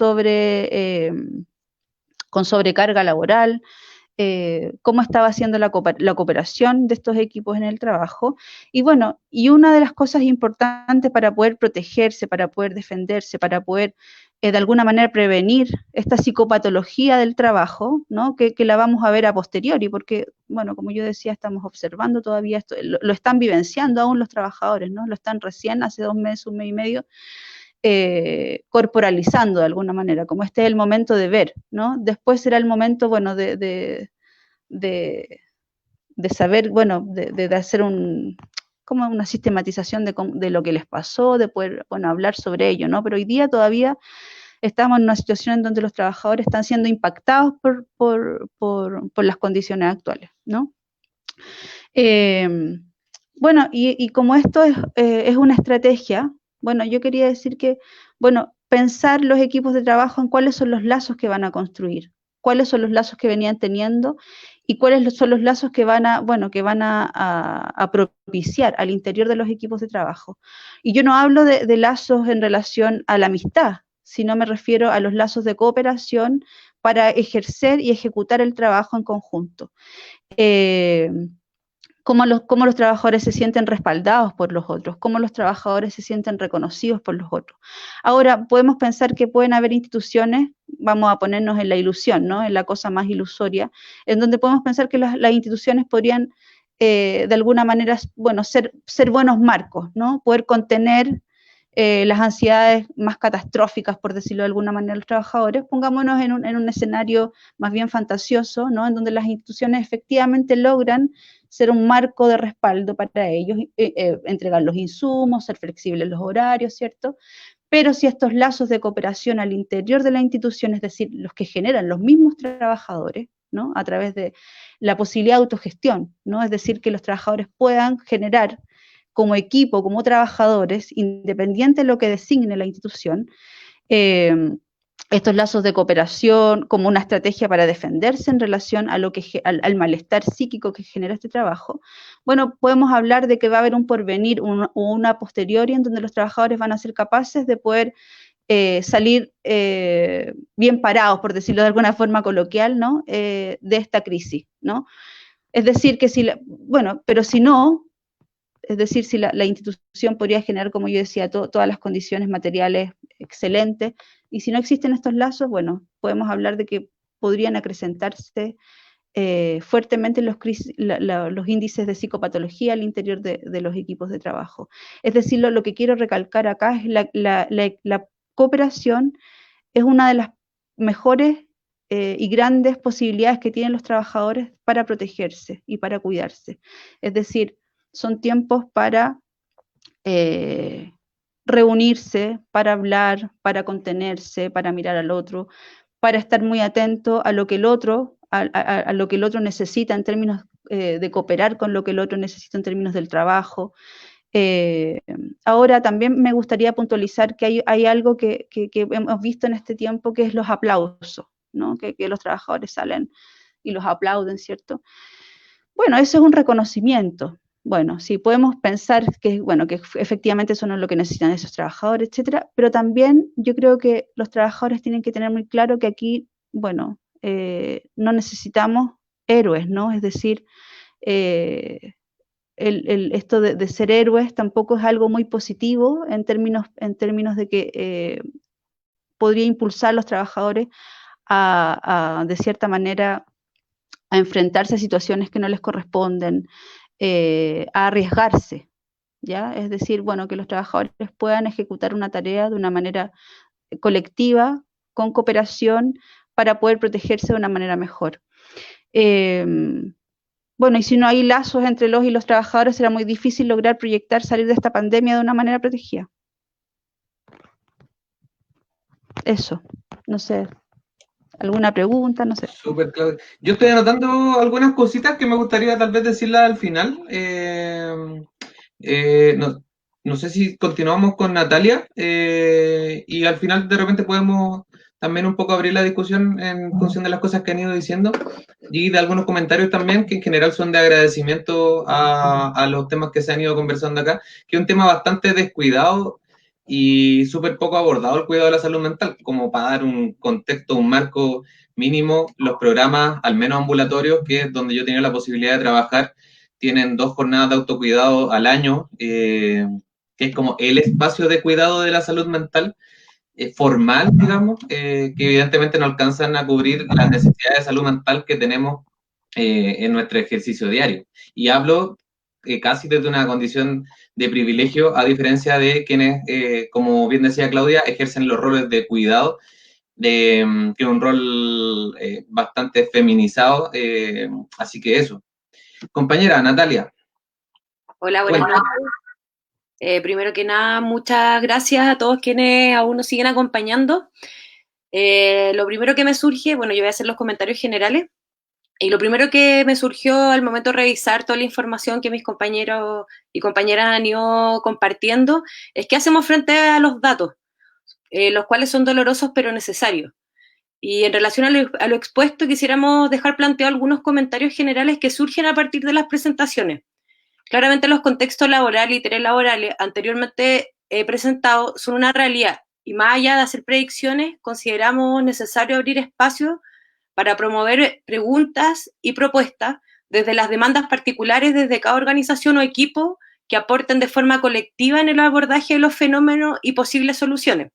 con sobrecarga laboral, cómo estaba haciendo la cooperación de estos equipos en el trabajo. Y bueno, y una de las cosas importantes para poder protegerse, para poder defenderse, para poder de alguna manera prevenir esta psicopatología del trabajo, ¿no? Que la vamos a ver a posteriori, porque, bueno, como yo decía, estamos observando todavía esto, lo están vivenciando aún los trabajadores, ¿no? Lo están recién, hace 2 meses, 1 mes y medio, corporalizando de alguna manera, como este es el momento de ver, ¿no? Después será el momento, bueno, de saber, bueno, de hacer como una sistematización de lo que les pasó, de poder, bueno, hablar sobre ello, ¿no? Pero hoy día todavía estamos en una situación en donde los trabajadores están siendo impactados por las condiciones actuales, ¿no? Bueno, y como esto es una estrategia, bueno, yo quería decir que, bueno, pensar los equipos de trabajo en cuáles son los lazos que van a construir, cuáles son los lazos que venían teniendo y cuáles son los lazos que van a, bueno, que van a propiciar al interior de los equipos de trabajo. Y yo no hablo de lazos en relación a la amistad, sino me refiero a los lazos de cooperación para ejercer y ejecutar el trabajo en conjunto. Cómo los trabajadores se sienten respaldados por los otros, cómo los trabajadores se sienten reconocidos por los otros. Ahora, podemos pensar que pueden haber instituciones, vamos a ponernos en la ilusión, ¿no? En la cosa más ilusoria, en donde podemos pensar que las instituciones podrían, de alguna manera, bueno, ser buenos marcos, ¿no? Poder contener las ansiedades más catastróficas, por decirlo de alguna manera, de los trabajadores. Pongámonos en un escenario más bien fantasioso, ¿no? En donde las instituciones efectivamente logran ser un marco de respaldo para ellos, entregar los insumos, ser flexibles en los horarios, ¿cierto? Pero si estos lazos de cooperación al interior de la institución, es decir, los que generan los mismos trabajadores, ¿no? A través de la posibilidad de autogestión, ¿no? Es decir, que los trabajadores puedan generar como equipo, como trabajadores, independiente de lo que designe la institución, estos lazos de cooperación como una estrategia para defenderse en relación a al malestar psíquico que genera este trabajo, bueno, podemos hablar de que va a haber un porvenir, una posteriori en donde los trabajadores van a ser capaces de poder salir bien parados, por decirlo de alguna forma coloquial, ¿no? De esta crisis, ¿no? Es decir, que bueno, pero si no, es decir, si la institución podría generar, como yo decía, todas las condiciones materiales excelentes, y si no existen estos lazos, bueno, podemos hablar de que podrían acrecentarse fuertemente los índices de psicopatología al interior de los equipos de trabajo. Es decir, lo que quiero recalcar acá es la cooperación es una de las mejores y grandes posibilidades que tienen los trabajadores para protegerse y para cuidarse. Es decir, son tiempos para reunirse, para hablar, para contenerse, para mirar al otro, para estar muy atento a lo que el otro, a lo que el otro necesita en términos de cooperar con lo que el otro necesita en términos del trabajo. Ahora también me gustaría puntualizar que hay algo que hemos visto en este tiempo, que es los aplausos, ¿no? Que los trabajadores salen y los aplauden, ¿cierto? Bueno, eso es un reconocimiento. Bueno, sí, podemos pensar que, bueno, que efectivamente eso no es lo que necesitan esos trabajadores, etcétera, pero también yo creo que los trabajadores tienen que tener muy claro que aquí, bueno, no necesitamos héroes, ¿no? Es decir, esto de ser héroes tampoco es algo muy positivo en términos de que podría impulsar a los trabajadores de cierta manera, a enfrentarse a situaciones que no les corresponden, a arriesgarse, ¿ya? Es decir, bueno, que los trabajadores puedan ejecutar una tarea de una manera colectiva, con cooperación, para poder protegerse de una manera mejor. Bueno, y si no hay lazos entre los y los trabajadores, será muy difícil lograr proyectar salir de esta pandemia de una manera protegida. Eso, no sé, ¿alguna pregunta? No sé.
Súper, Claudia. Yo estoy anotando algunas cositas que me gustaría tal vez decirlas al final. No sé si continuamos con Natalia y al final de repente podemos también un poco abrir la discusión en función de las cosas que han ido diciendo y de algunos comentarios también que en general son de agradecimiento a los temas que se han ido conversando acá, que es un tema bastante descuidado y súper poco abordado, el cuidado de la salud mental, como para dar un contexto, un marco mínimo. Los programas, al menos ambulatorios, que es donde yo tenía la posibilidad de trabajar, tienen 2 jornadas de autocuidado al año, que es como el espacio de cuidado de la salud mental formal, digamos, que evidentemente no alcanzan a cubrir las necesidades de salud mental que tenemos en nuestro ejercicio diario. Y hablo casi desde una condición de privilegio, a diferencia de quienes, como bien decía Claudia, ejercen los roles de cuidado, que es un rol bastante feminizado, así que eso. Compañera Natalia.
Hola, buenas noches. Primero que nada, muchas gracias a todos quienes aún nos siguen acompañando. Lo primero que me surge, bueno, yo voy a hacer los comentarios generales, y lo primero que me surgió al momento de revisar toda la información que mis compañeros y compañeras han ido compartiendo, es qué hacemos frente a los datos, los cuales son dolorosos pero necesarios. Y en relación a lo expuesto, quisiéramos dejar planteados algunos comentarios generales que surgen a partir de las presentaciones. Claramente los contextos laborales y telelaborales anteriormente presentados son una realidad, y más allá de hacer predicciones, consideramos necesario abrir espacios para promover preguntas y propuestas desde las demandas particulares desde cada organización o equipo que aporten de forma colectiva en el abordaje de los fenómenos y posibles soluciones.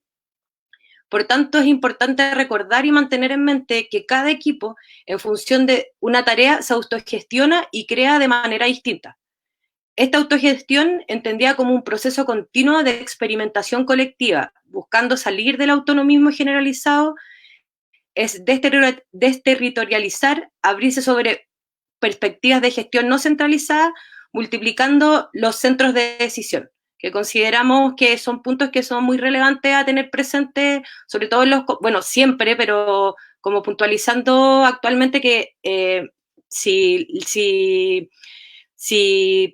Por tanto, es importante recordar y mantener en mente que cada equipo, en función de una tarea, se autogestiona y crea de manera distinta. Esta autogestión, entendida como un proceso continuo de experimentación colectiva, buscando salir del autonomismo generalizado, es desterritorializar, abrirse sobre perspectivas de gestión no centralizada, multiplicando los centros de decisión, que consideramos que son puntos que son muy relevantes a tener presente, sobre todo en bueno, siempre, pero como puntualizando actualmente que si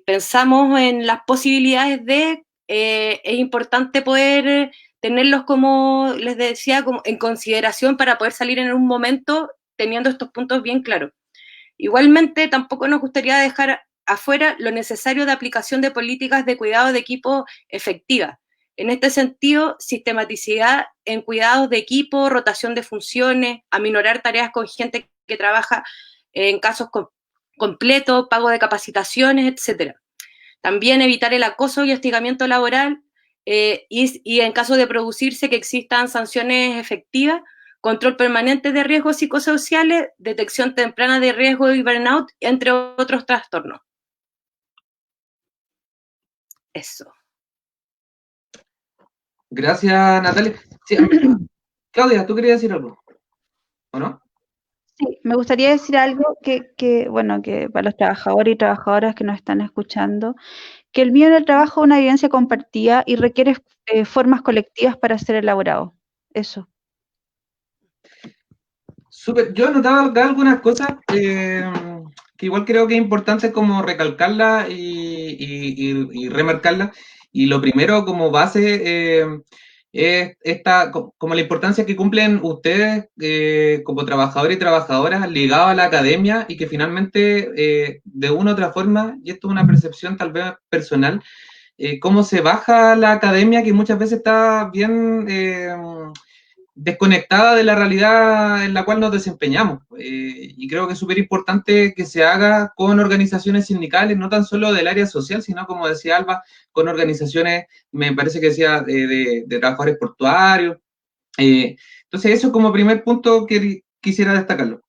pensamos en las posibilidades es importante poder tenerlos, como les decía, como en consideración para poder salir en un momento teniendo estos puntos bien claros. Igualmente, tampoco nos gustaría dejar afuera lo necesario de aplicación de políticas de cuidado de equipo efectivas. En este sentido, sistematicidad en cuidados de equipo, rotación de funciones, aminorar tareas con gente que trabaja en casos completos, pago de capacitaciones, etc. También evitar el acoso y hostigamiento laboral y en caso de producirse que existan sanciones efectivas, control permanente de riesgos psicosociales, detección temprana de riesgo y burnout, entre otros trastornos. Eso.
Gracias, Natalia. Sí, Claudia, ¿tú querías decir algo? ¿O no?
Sí, me gustaría decir algo bueno, que para los trabajadores y trabajadoras que nos están escuchando, que el miedo en el trabajo es una evidencia compartida y requiere formas colectivas para ser elaborado. Eso.
Súper. Yo notaba acá algunas cosas que igual creo que es importante como recalcarlas y remarcarlas. Y lo primero como base como la importancia que cumplen ustedes como trabajadores y trabajadoras ligados a la academia y que finalmente, de una u otra forma, y esto es una percepción tal vez personal, cómo se baja la academia que muchas veces está bien desconectada de la realidad en la cual nos desempeñamos. Y creo que es súper importante que se haga con organizaciones sindicales, no tan solo del área social, sino, como decía Alba, con organizaciones, me parece que decía, de trabajadores portuarios. Entonces, eso como primer punto que quisiera destacarlo.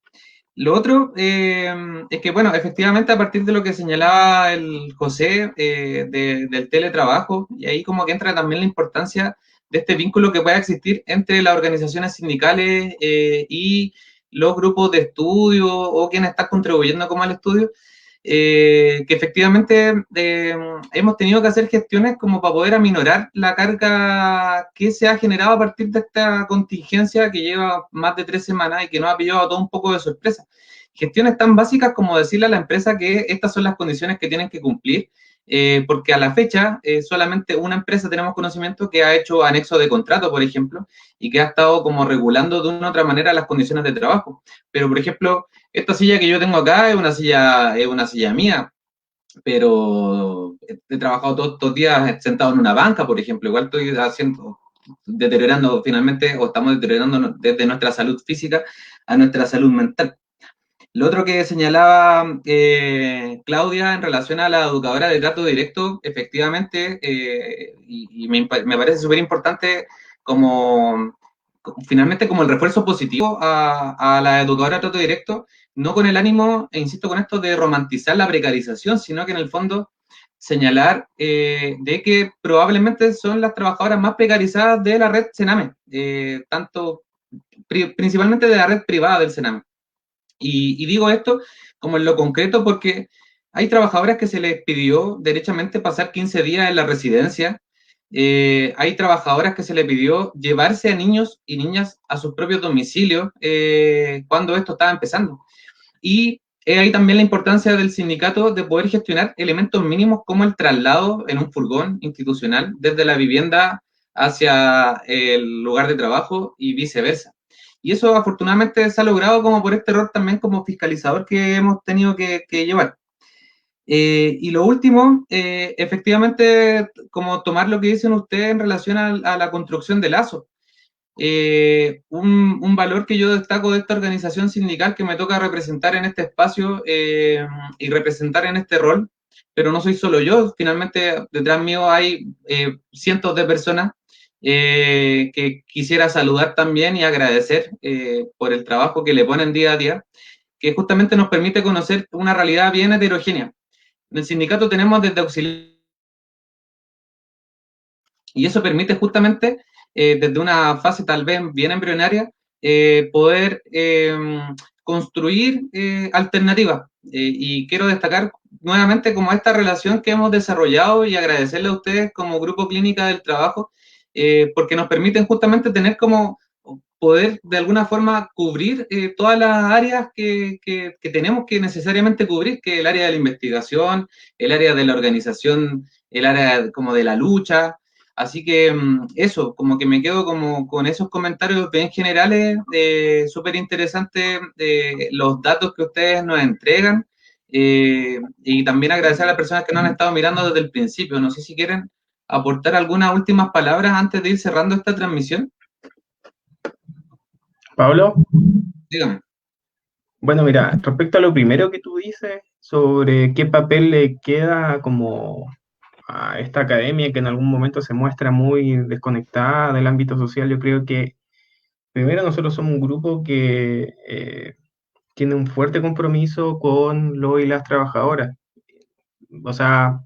Lo otro es que, bueno, efectivamente, a partir de lo que señalaba el José del teletrabajo, y ahí como que entra también la importancia de este vínculo que pueda existir entre las organizaciones sindicales y los grupos de estudio o quienes están contribuyendo como al estudio, que efectivamente hemos tenido que hacer gestiones como para poder aminorar la carga que se ha generado a partir de esta contingencia que lleva más de 3 semanas y que nos ha pillado a todos un poco de sorpresa. Gestiones tan básicas como decirle a la empresa que estas son las condiciones que tienen que cumplir, porque a la fecha solamente una empresa tenemos conocimiento que ha hecho anexo de contrato, por ejemplo, y que ha estado como regulando de una u otra manera las condiciones de trabajo. Pero, por ejemplo, esta silla que yo tengo acá es una silla mía, pero he trabajado todos estos días sentado en una banca, por ejemplo. Igual estoy deteriorando finalmente, o estamos deteriorando desde nuestra salud física a nuestra salud mental. Lo otro que señalaba Claudia en relación a la educadora de trato directo, efectivamente, y me parece súper importante como finalmente como el refuerzo positivo a la educadora de trato directo, no con el ánimo, e insisto con esto, de romantizar la precarización, sino que en el fondo señalar de que probablemente son las trabajadoras más precarizadas de la red Sename, principalmente de la red privada del Sename. Y digo esto como en lo concreto porque hay trabajadoras que se les pidió derechamente pasar 15 días en la residencia, hay trabajadoras que se les pidió llevarse a niños y niñas a sus propios domicilios cuando esto estaba empezando. Y ahí también la importancia del sindicato de poder gestionar elementos mínimos como el traslado en un furgón institucional desde la vivienda hacia el lugar de trabajo y viceversa. Y eso afortunadamente se ha logrado como por este rol también como fiscalizador que hemos tenido que llevar. Y lo último, efectivamente, como tomar lo que dicen ustedes en relación a la construcción de lazos. Un valor que yo destaco de esta organización sindical que me toca representar en este espacio y representar en este rol, pero no soy solo yo, finalmente detrás mío hay cientos de personas que quisiera saludar también y agradecer por el trabajo que le ponen día a día, que justamente nos permite conocer una realidad bien heterogénea. En el sindicato tenemos desde auxiliar y eso permite justamente, desde una fase tal vez bien embrionaria, poder construir alternativas. Y quiero destacar nuevamente como esta relación que hemos desarrollado y agradecerle a ustedes como Grupo Clínica del Trabajo, porque nos permiten justamente tener como poder de alguna forma cubrir todas las áreas que tenemos que necesariamente cubrir, que es el área de la investigación, el área de la organización, el área como de la lucha. Así que eso, como que me quedo como con esos comentarios bien generales, súper interesantes los datos que ustedes nos entregan, y también agradecer a las personas que nos han estado mirando desde el principio. No sé si quieren aportar algunas últimas palabras antes de ir cerrando esta transmisión.
Pablo,
Dígame.
bueno, mira, respecto a lo primero que tú dices sobre qué papel le queda como a esta academia que en algún momento se muestra muy desconectada del ámbito social, yo creo que primero nosotros somos un grupo que tiene un fuerte compromiso con lo y las trabajadoras. O sea,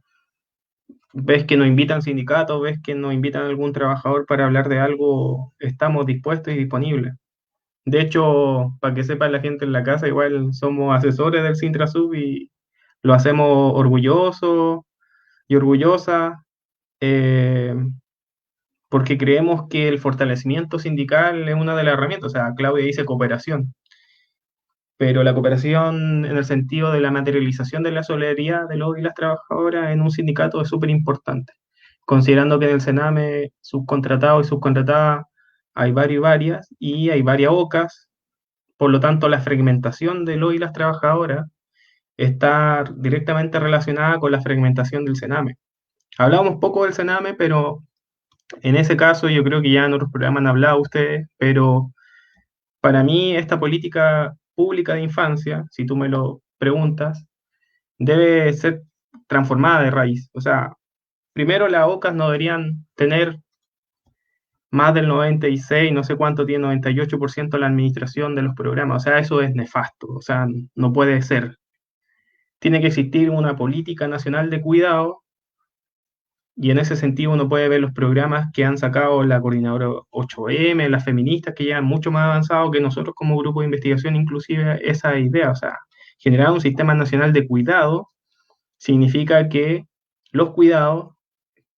ves que nos invitan sindicatos, ves que nos invitan algún trabajador para hablar de algo, estamos dispuestos y disponibles. De hecho, para que sepa la gente en la casa, igual somos asesores del Sintrasub y lo hacemos orgulloso y orgullosa, eh, porque creemos que el fortalecimiento sindical es una de las herramientas. O sea, Claudia dice cooperación, pero la cooperación en el sentido de la materialización de la solidaridad de los y las trabajadoras en un sindicato es súper importante. considerando que en el Sename subcontratado y subcontratada hay varios y varias, y hay varias OCAs, por lo tanto la fragmentación de los y las trabajadoras está directamente relacionada con la fragmentación del Sename. Hablábamos poco del Sename, pero en ese caso yo creo que ya en otros programas han hablado ustedes, pero para mí esta política pública de infancia, si tú me lo preguntas, debe ser transformada de raíz. O sea, primero las OCAs no deberían tener más del 96, no sé cuánto tiene, 98% de la administración de los programas. O sea, eso es nefasto. O sea, no puede ser. Tiene que existir una política nacional de cuidado y en ese sentido uno puede ver los programas que han sacado la coordinadora 8M, las feministas que llevan mucho más avanzado que nosotros como grupo de investigación, inclusive esa idea. O sea, generar un sistema nacional de cuidado significa que los cuidados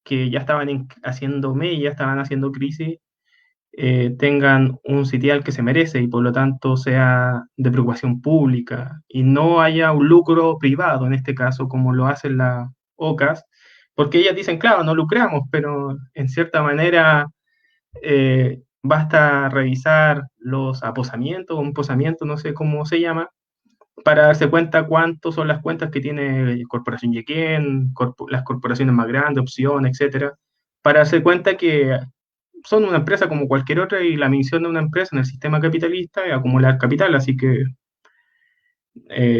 que ya estaban haciendo mella, estaban haciendo crisis, tengan un sitial que se merece y por lo tanto sea de preocupación pública y no haya un lucro privado, en este caso, como lo hacen las OCAs, porque ellas dicen, claro, no lucramos, pero en cierta manera basta revisar los aposamientos, un posamiento, no sé cómo se llama, para darse cuenta cuántos son las cuentas que tiene Corporación Yequén, las corporaciones más grandes, Opción, etcétera, para darse cuenta que son una empresa como cualquier otra y la misión de una empresa en el sistema capitalista es acumular capital, así que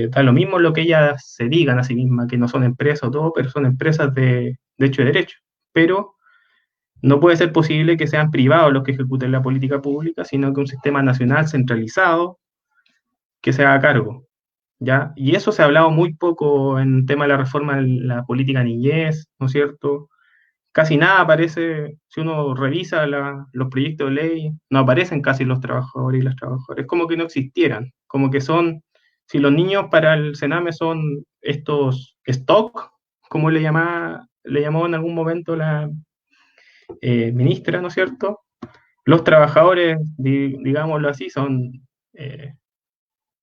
da lo mismo lo que ellas se digan a sí mismas, que no son empresas o todo, pero son empresas de hecho y derecho. Pero no puede ser posible que sean privados los que ejecuten la política pública, sino que un sistema nacional centralizado que se haga cargo. ¿Ya? Y eso se ha hablado muy poco en tema de la reforma de la política niñez, ¿no es cierto? Casi nada aparece, si uno revisa los proyectos de ley, no aparecen casi los trabajadores y las trabajadoras, es como que no existieran, como que son, si los niños para el Sename son estos stock, como le llamó en algún momento la ministra, ¿no es cierto? Los trabajadores, digámoslo así, son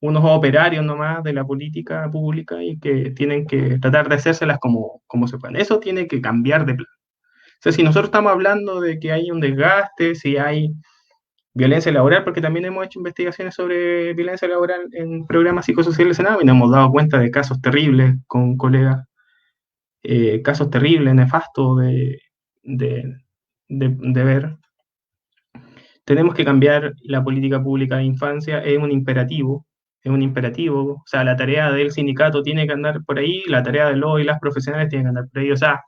unos operarios nomás de la política pública y que tienen que tratar de hacérselas como se pueden. Eso tiene que cambiar de plan. O sea, si nosotros estamos hablando de que hay un desgaste, si hay violencia laboral, porque también hemos hecho investigaciones sobre violencia laboral en programas psicosociales en AVE y nos hemos dado cuenta de casos terribles con colegas, casos terribles, nefastos de ver. Tenemos que cambiar la política pública de infancia, es un imperativo, o sea, la tarea del sindicato tiene que andar por ahí, la tarea de los y las profesionales tiene que andar por ahí, o sea,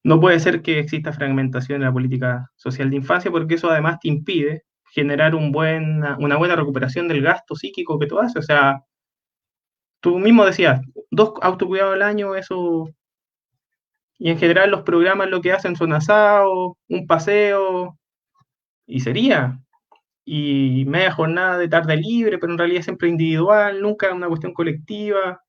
no puede ser que exista fragmentación en la política social de infancia porque eso además te impide generar una buena recuperación del gasto psíquico que tú haces. O sea, tú mismo decías, 2 autocuidados al año, eso... Y en general los programas lo que hacen son asados, un paseo, y sería. Y media jornada de tarde libre, pero en realidad siempre individual, nunca una cuestión colectiva.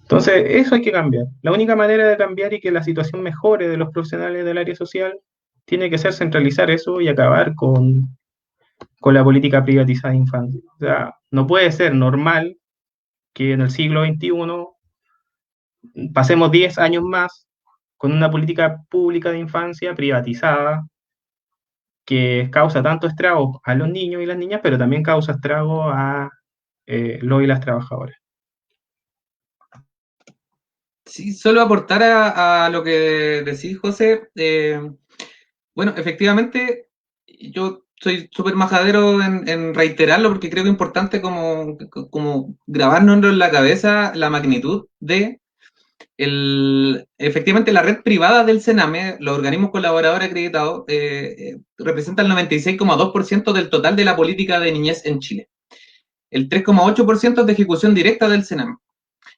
Entonces, eso hay que cambiar. La única manera de cambiar y que la situación mejore de los profesionales del área social tiene que ser centralizar eso y acabar con la política privatizada de infancia. O sea, no puede ser normal que en el siglo XXI pasemos 10 años más con una política pública de infancia privatizada que causa tanto estrago a los niños y las niñas, pero también causa estrago a los y las trabajadoras.
Sí, solo aportar a lo que decís, José. Bueno, efectivamente, yo soy súper majadero en reiterarlo porque creo que es importante como grabárnoslo en la cabeza la magnitud de efectivamente la red privada del Sename, los organismos colaboradores acreditados, representa el 96,2% del total de la política de niñez en Chile. El 3,8% es de ejecución directa del Sename.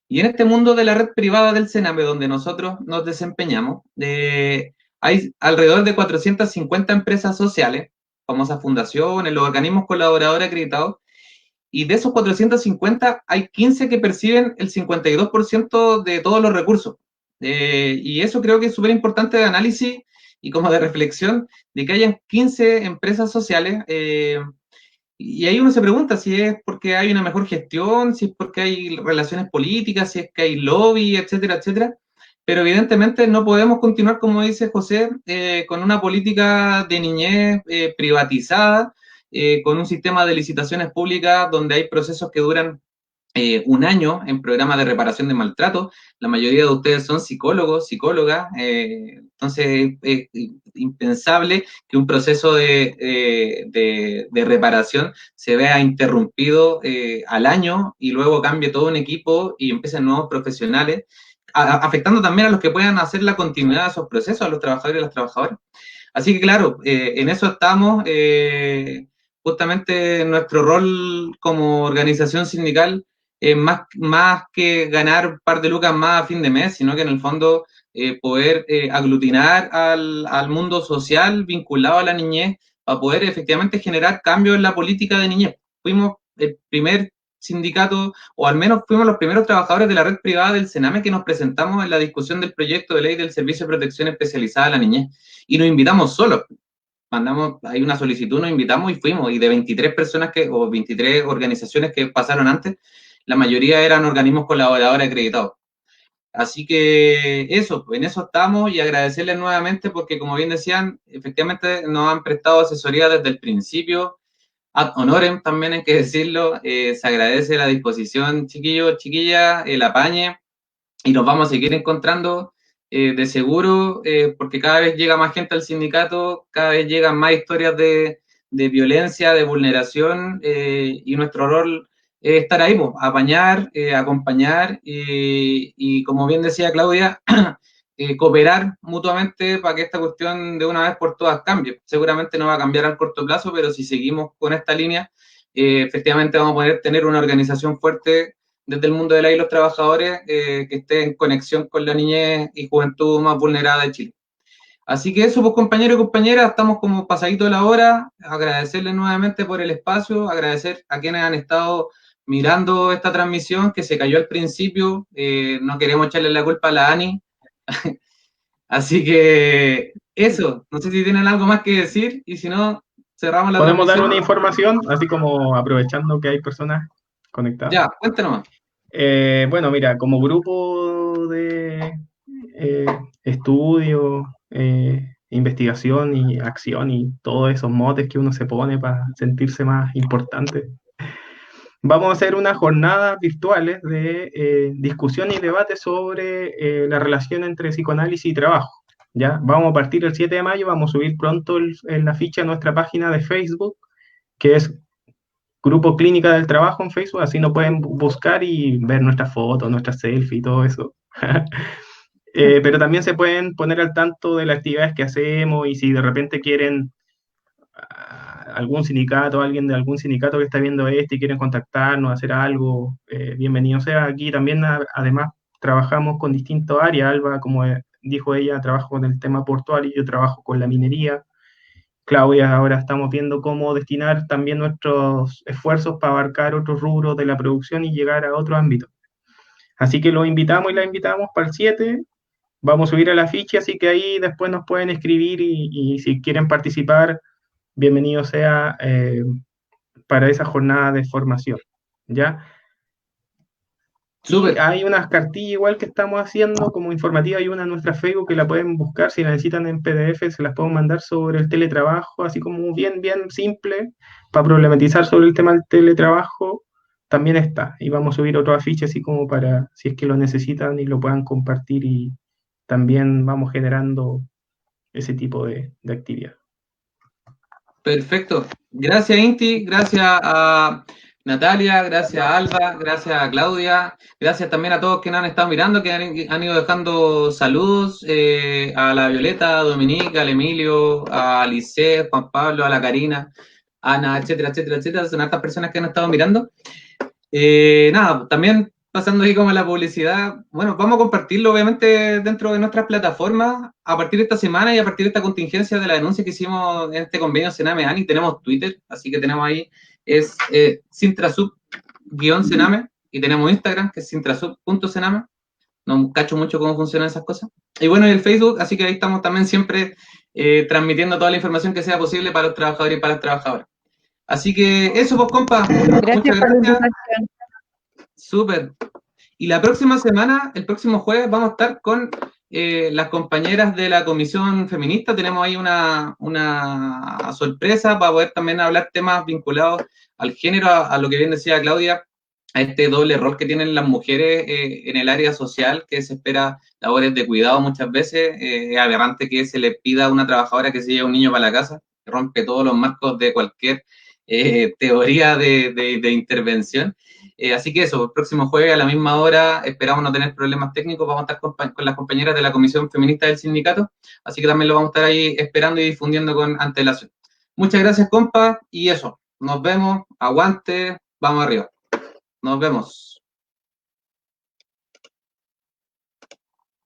Y en este mundo de la red privada del Sename, donde nosotros nos desempeñamos, hay alrededor de 450 empresas sociales, famosas fundaciones, los organismos colaboradores acreditados, y de esos 450 hay 15 que perciben el 52% de todos los recursos. Y eso creo que es súper importante de análisis y como de reflexión, de que hayan 15 empresas sociales. Y ahí uno se pregunta si es porque hay una mejor gestión, si es porque hay relaciones políticas, si es que hay lobby, etcétera, etcétera. pero evidentemente no podemos continuar, como dice José, con una política de niñez privatizada, con un sistema de licitaciones públicas donde hay procesos que duran un año en programas de reparación de maltrato. La mayoría de ustedes son psicólogos, psicólogas, entonces es impensable que un proceso de reparación se vea interrumpido al año y luego cambie todo un equipo y empiecen nuevos profesionales, afectando también a los que puedan hacer la continuidad de esos procesos, a los trabajadores y las trabajadoras. Así que claro, en eso estamos. Justamente nuestro rol como organización sindical más que ganar un par de lucas más a fin de mes, sino que en el fondo poder aglutinar al mundo social vinculado a la niñez para poder efectivamente generar cambios en la política de niñez. Fuimos el primer sindicato, o al menos fuimos los primeros trabajadores de la red privada del Sename que nos presentamos en la discusión del proyecto de ley del Servicio de Protección Especializada a la Niñez. Y nos invitamos solos. Mandamos ahí una solicitud, nos invitamos y fuimos. Y de 23 personas o 23 organizaciones que pasaron antes, la mayoría eran organismos colaboradores acreditados. Así que eso, en eso estamos, y agradecerles nuevamente porque, como bien decían, efectivamente nos han prestado asesoría desde el principio, ad honorem también hay que decirlo. Se agradece la disposición, chiquillos, chiquillas, el apañe, y nos vamos a seguir encontrando de seguro, porque cada vez llega más gente al sindicato, cada vez llegan más historias de violencia, de vulneración, y nuestro rol es estar ahí, apañar, acompañar, y como bien decía Claudia, cooperar mutuamente para que esta cuestión de una vez por todas cambie. Seguramente no va a cambiar al corto plazo, pero si seguimos con esta línea, efectivamente vamos a poder tener una organización fuerte desde el mundo de la y los trabajadores, que esté en conexión con la niñez y juventud más vulnerada de Chile. Así que eso, pues, compañeros y compañeras, estamos como pasadito de la hora. Agradecerles nuevamente por el espacio, agradecer a quienes han estado mirando esta transmisión, que se cayó al principio. No queremos echarle la culpa a la Ani. Así que eso, no sé si tienen algo más que decir, y si no, cerramos la
¿Podemos
transmisión.
dar una información, así como aprovechando que hay personas conectadas?
Ya, cuéntanos.
Bueno, mira, como grupo de estudio, investigación y acción y todos esos motes que uno se pone para sentirse más importante, vamos a hacer unas jornadas virtuales de discusión y debate sobre la relación entre psicoanálisis y trabajo. ¿Ya? Vamos a partir el 7 de mayo, vamos a subir pronto en la ficha a nuestra página de Facebook, que es Grupo Clínica del Trabajo en Facebook, así nos pueden buscar y ver nuestras fotos, nuestras selfies y todo eso. Pero también se pueden poner al tanto de las actividades que hacemos, y si de repente quieren algún sindicato, alguien de algún sindicato que está viendo esto y quieren contactarnos, hacer algo, bienvenido sea. Aquí también además trabajamos con distintas áreas. Alba, como dijo ella, trabajo con el tema portuario, yo trabajo con la minería. Claudia, ahora estamos viendo cómo destinar también nuestros esfuerzos para abarcar otros rubros de la producción y llegar a otros ámbitos. Así que los invitamos y la invitamos para el 7. Vamos a subir a la ficha, así que ahí después nos pueden escribir, y si quieren participar, bienvenido sea para esa jornada de formación, ¿ya? Y hay unas cartillas igual que estamos haciendo como informativa, hay una en nuestra Facebook que la pueden buscar, si la necesitan en PDF se las puedo mandar, sobre el teletrabajo, así como bien simple, para problematizar sobre el tema del teletrabajo, también está. Y vamos a subir otro afiche así como para, si es que lo necesitan y lo puedan compartir, y también vamos generando ese tipo de actividad.
Perfecto. Gracias, Inti. Gracias a Natalia. Gracias a Alba. Gracias a Claudia. Gracias también a todos que nos han estado mirando, que han ido dejando saludos. A la Violeta, a Dominica, al Emilio, a Lice, Juan Pablo, a la Karina, Ana, etcétera, etcétera, etcétera. Son hartas personas que han estado mirando. Nada, también pasando ahí como la publicidad, bueno, vamos a compartirlo obviamente dentro de nuestras plataformas a partir de esta semana y a partir de esta contingencia de la denuncia que hicimos en este convenio Sename-ANI. Tenemos Twitter, así que tenemos ahí, es Sintrasub-Sename, y tenemos Instagram, que es sintrasub.sename. No cacho mucho cómo funcionan esas cosas. Y bueno, y el Facebook, así que ahí estamos también siempre transmitiendo toda la información que sea posible para los trabajadores y para las trabajadoras. Así que eso, pues, compa.
Gracias por la invitación.
Súper. Y la próxima semana, el próximo jueves, vamos a estar con las compañeras de la Comisión Feminista, tenemos ahí una sorpresa para poder también hablar temas vinculados al género, a lo que bien decía Claudia, a este doble rol que tienen las mujeres en el área social, que se espera labores de cuidado muchas veces. Es aberrante que se le pida a una trabajadora que se lleve un niño para la casa, que rompe todos los marcos de cualquier teoría de intervención. Así que eso, el próximo jueves a la misma hora, esperamos no tener problemas técnicos, vamos a estar con las compañeras de la Comisión Feminista del Sindicato, así que también lo vamos a estar ahí esperando y difundiendo con antelación. Muchas gracias, compa, y eso, nos vemos, aguante, vamos arriba. Nos vemos.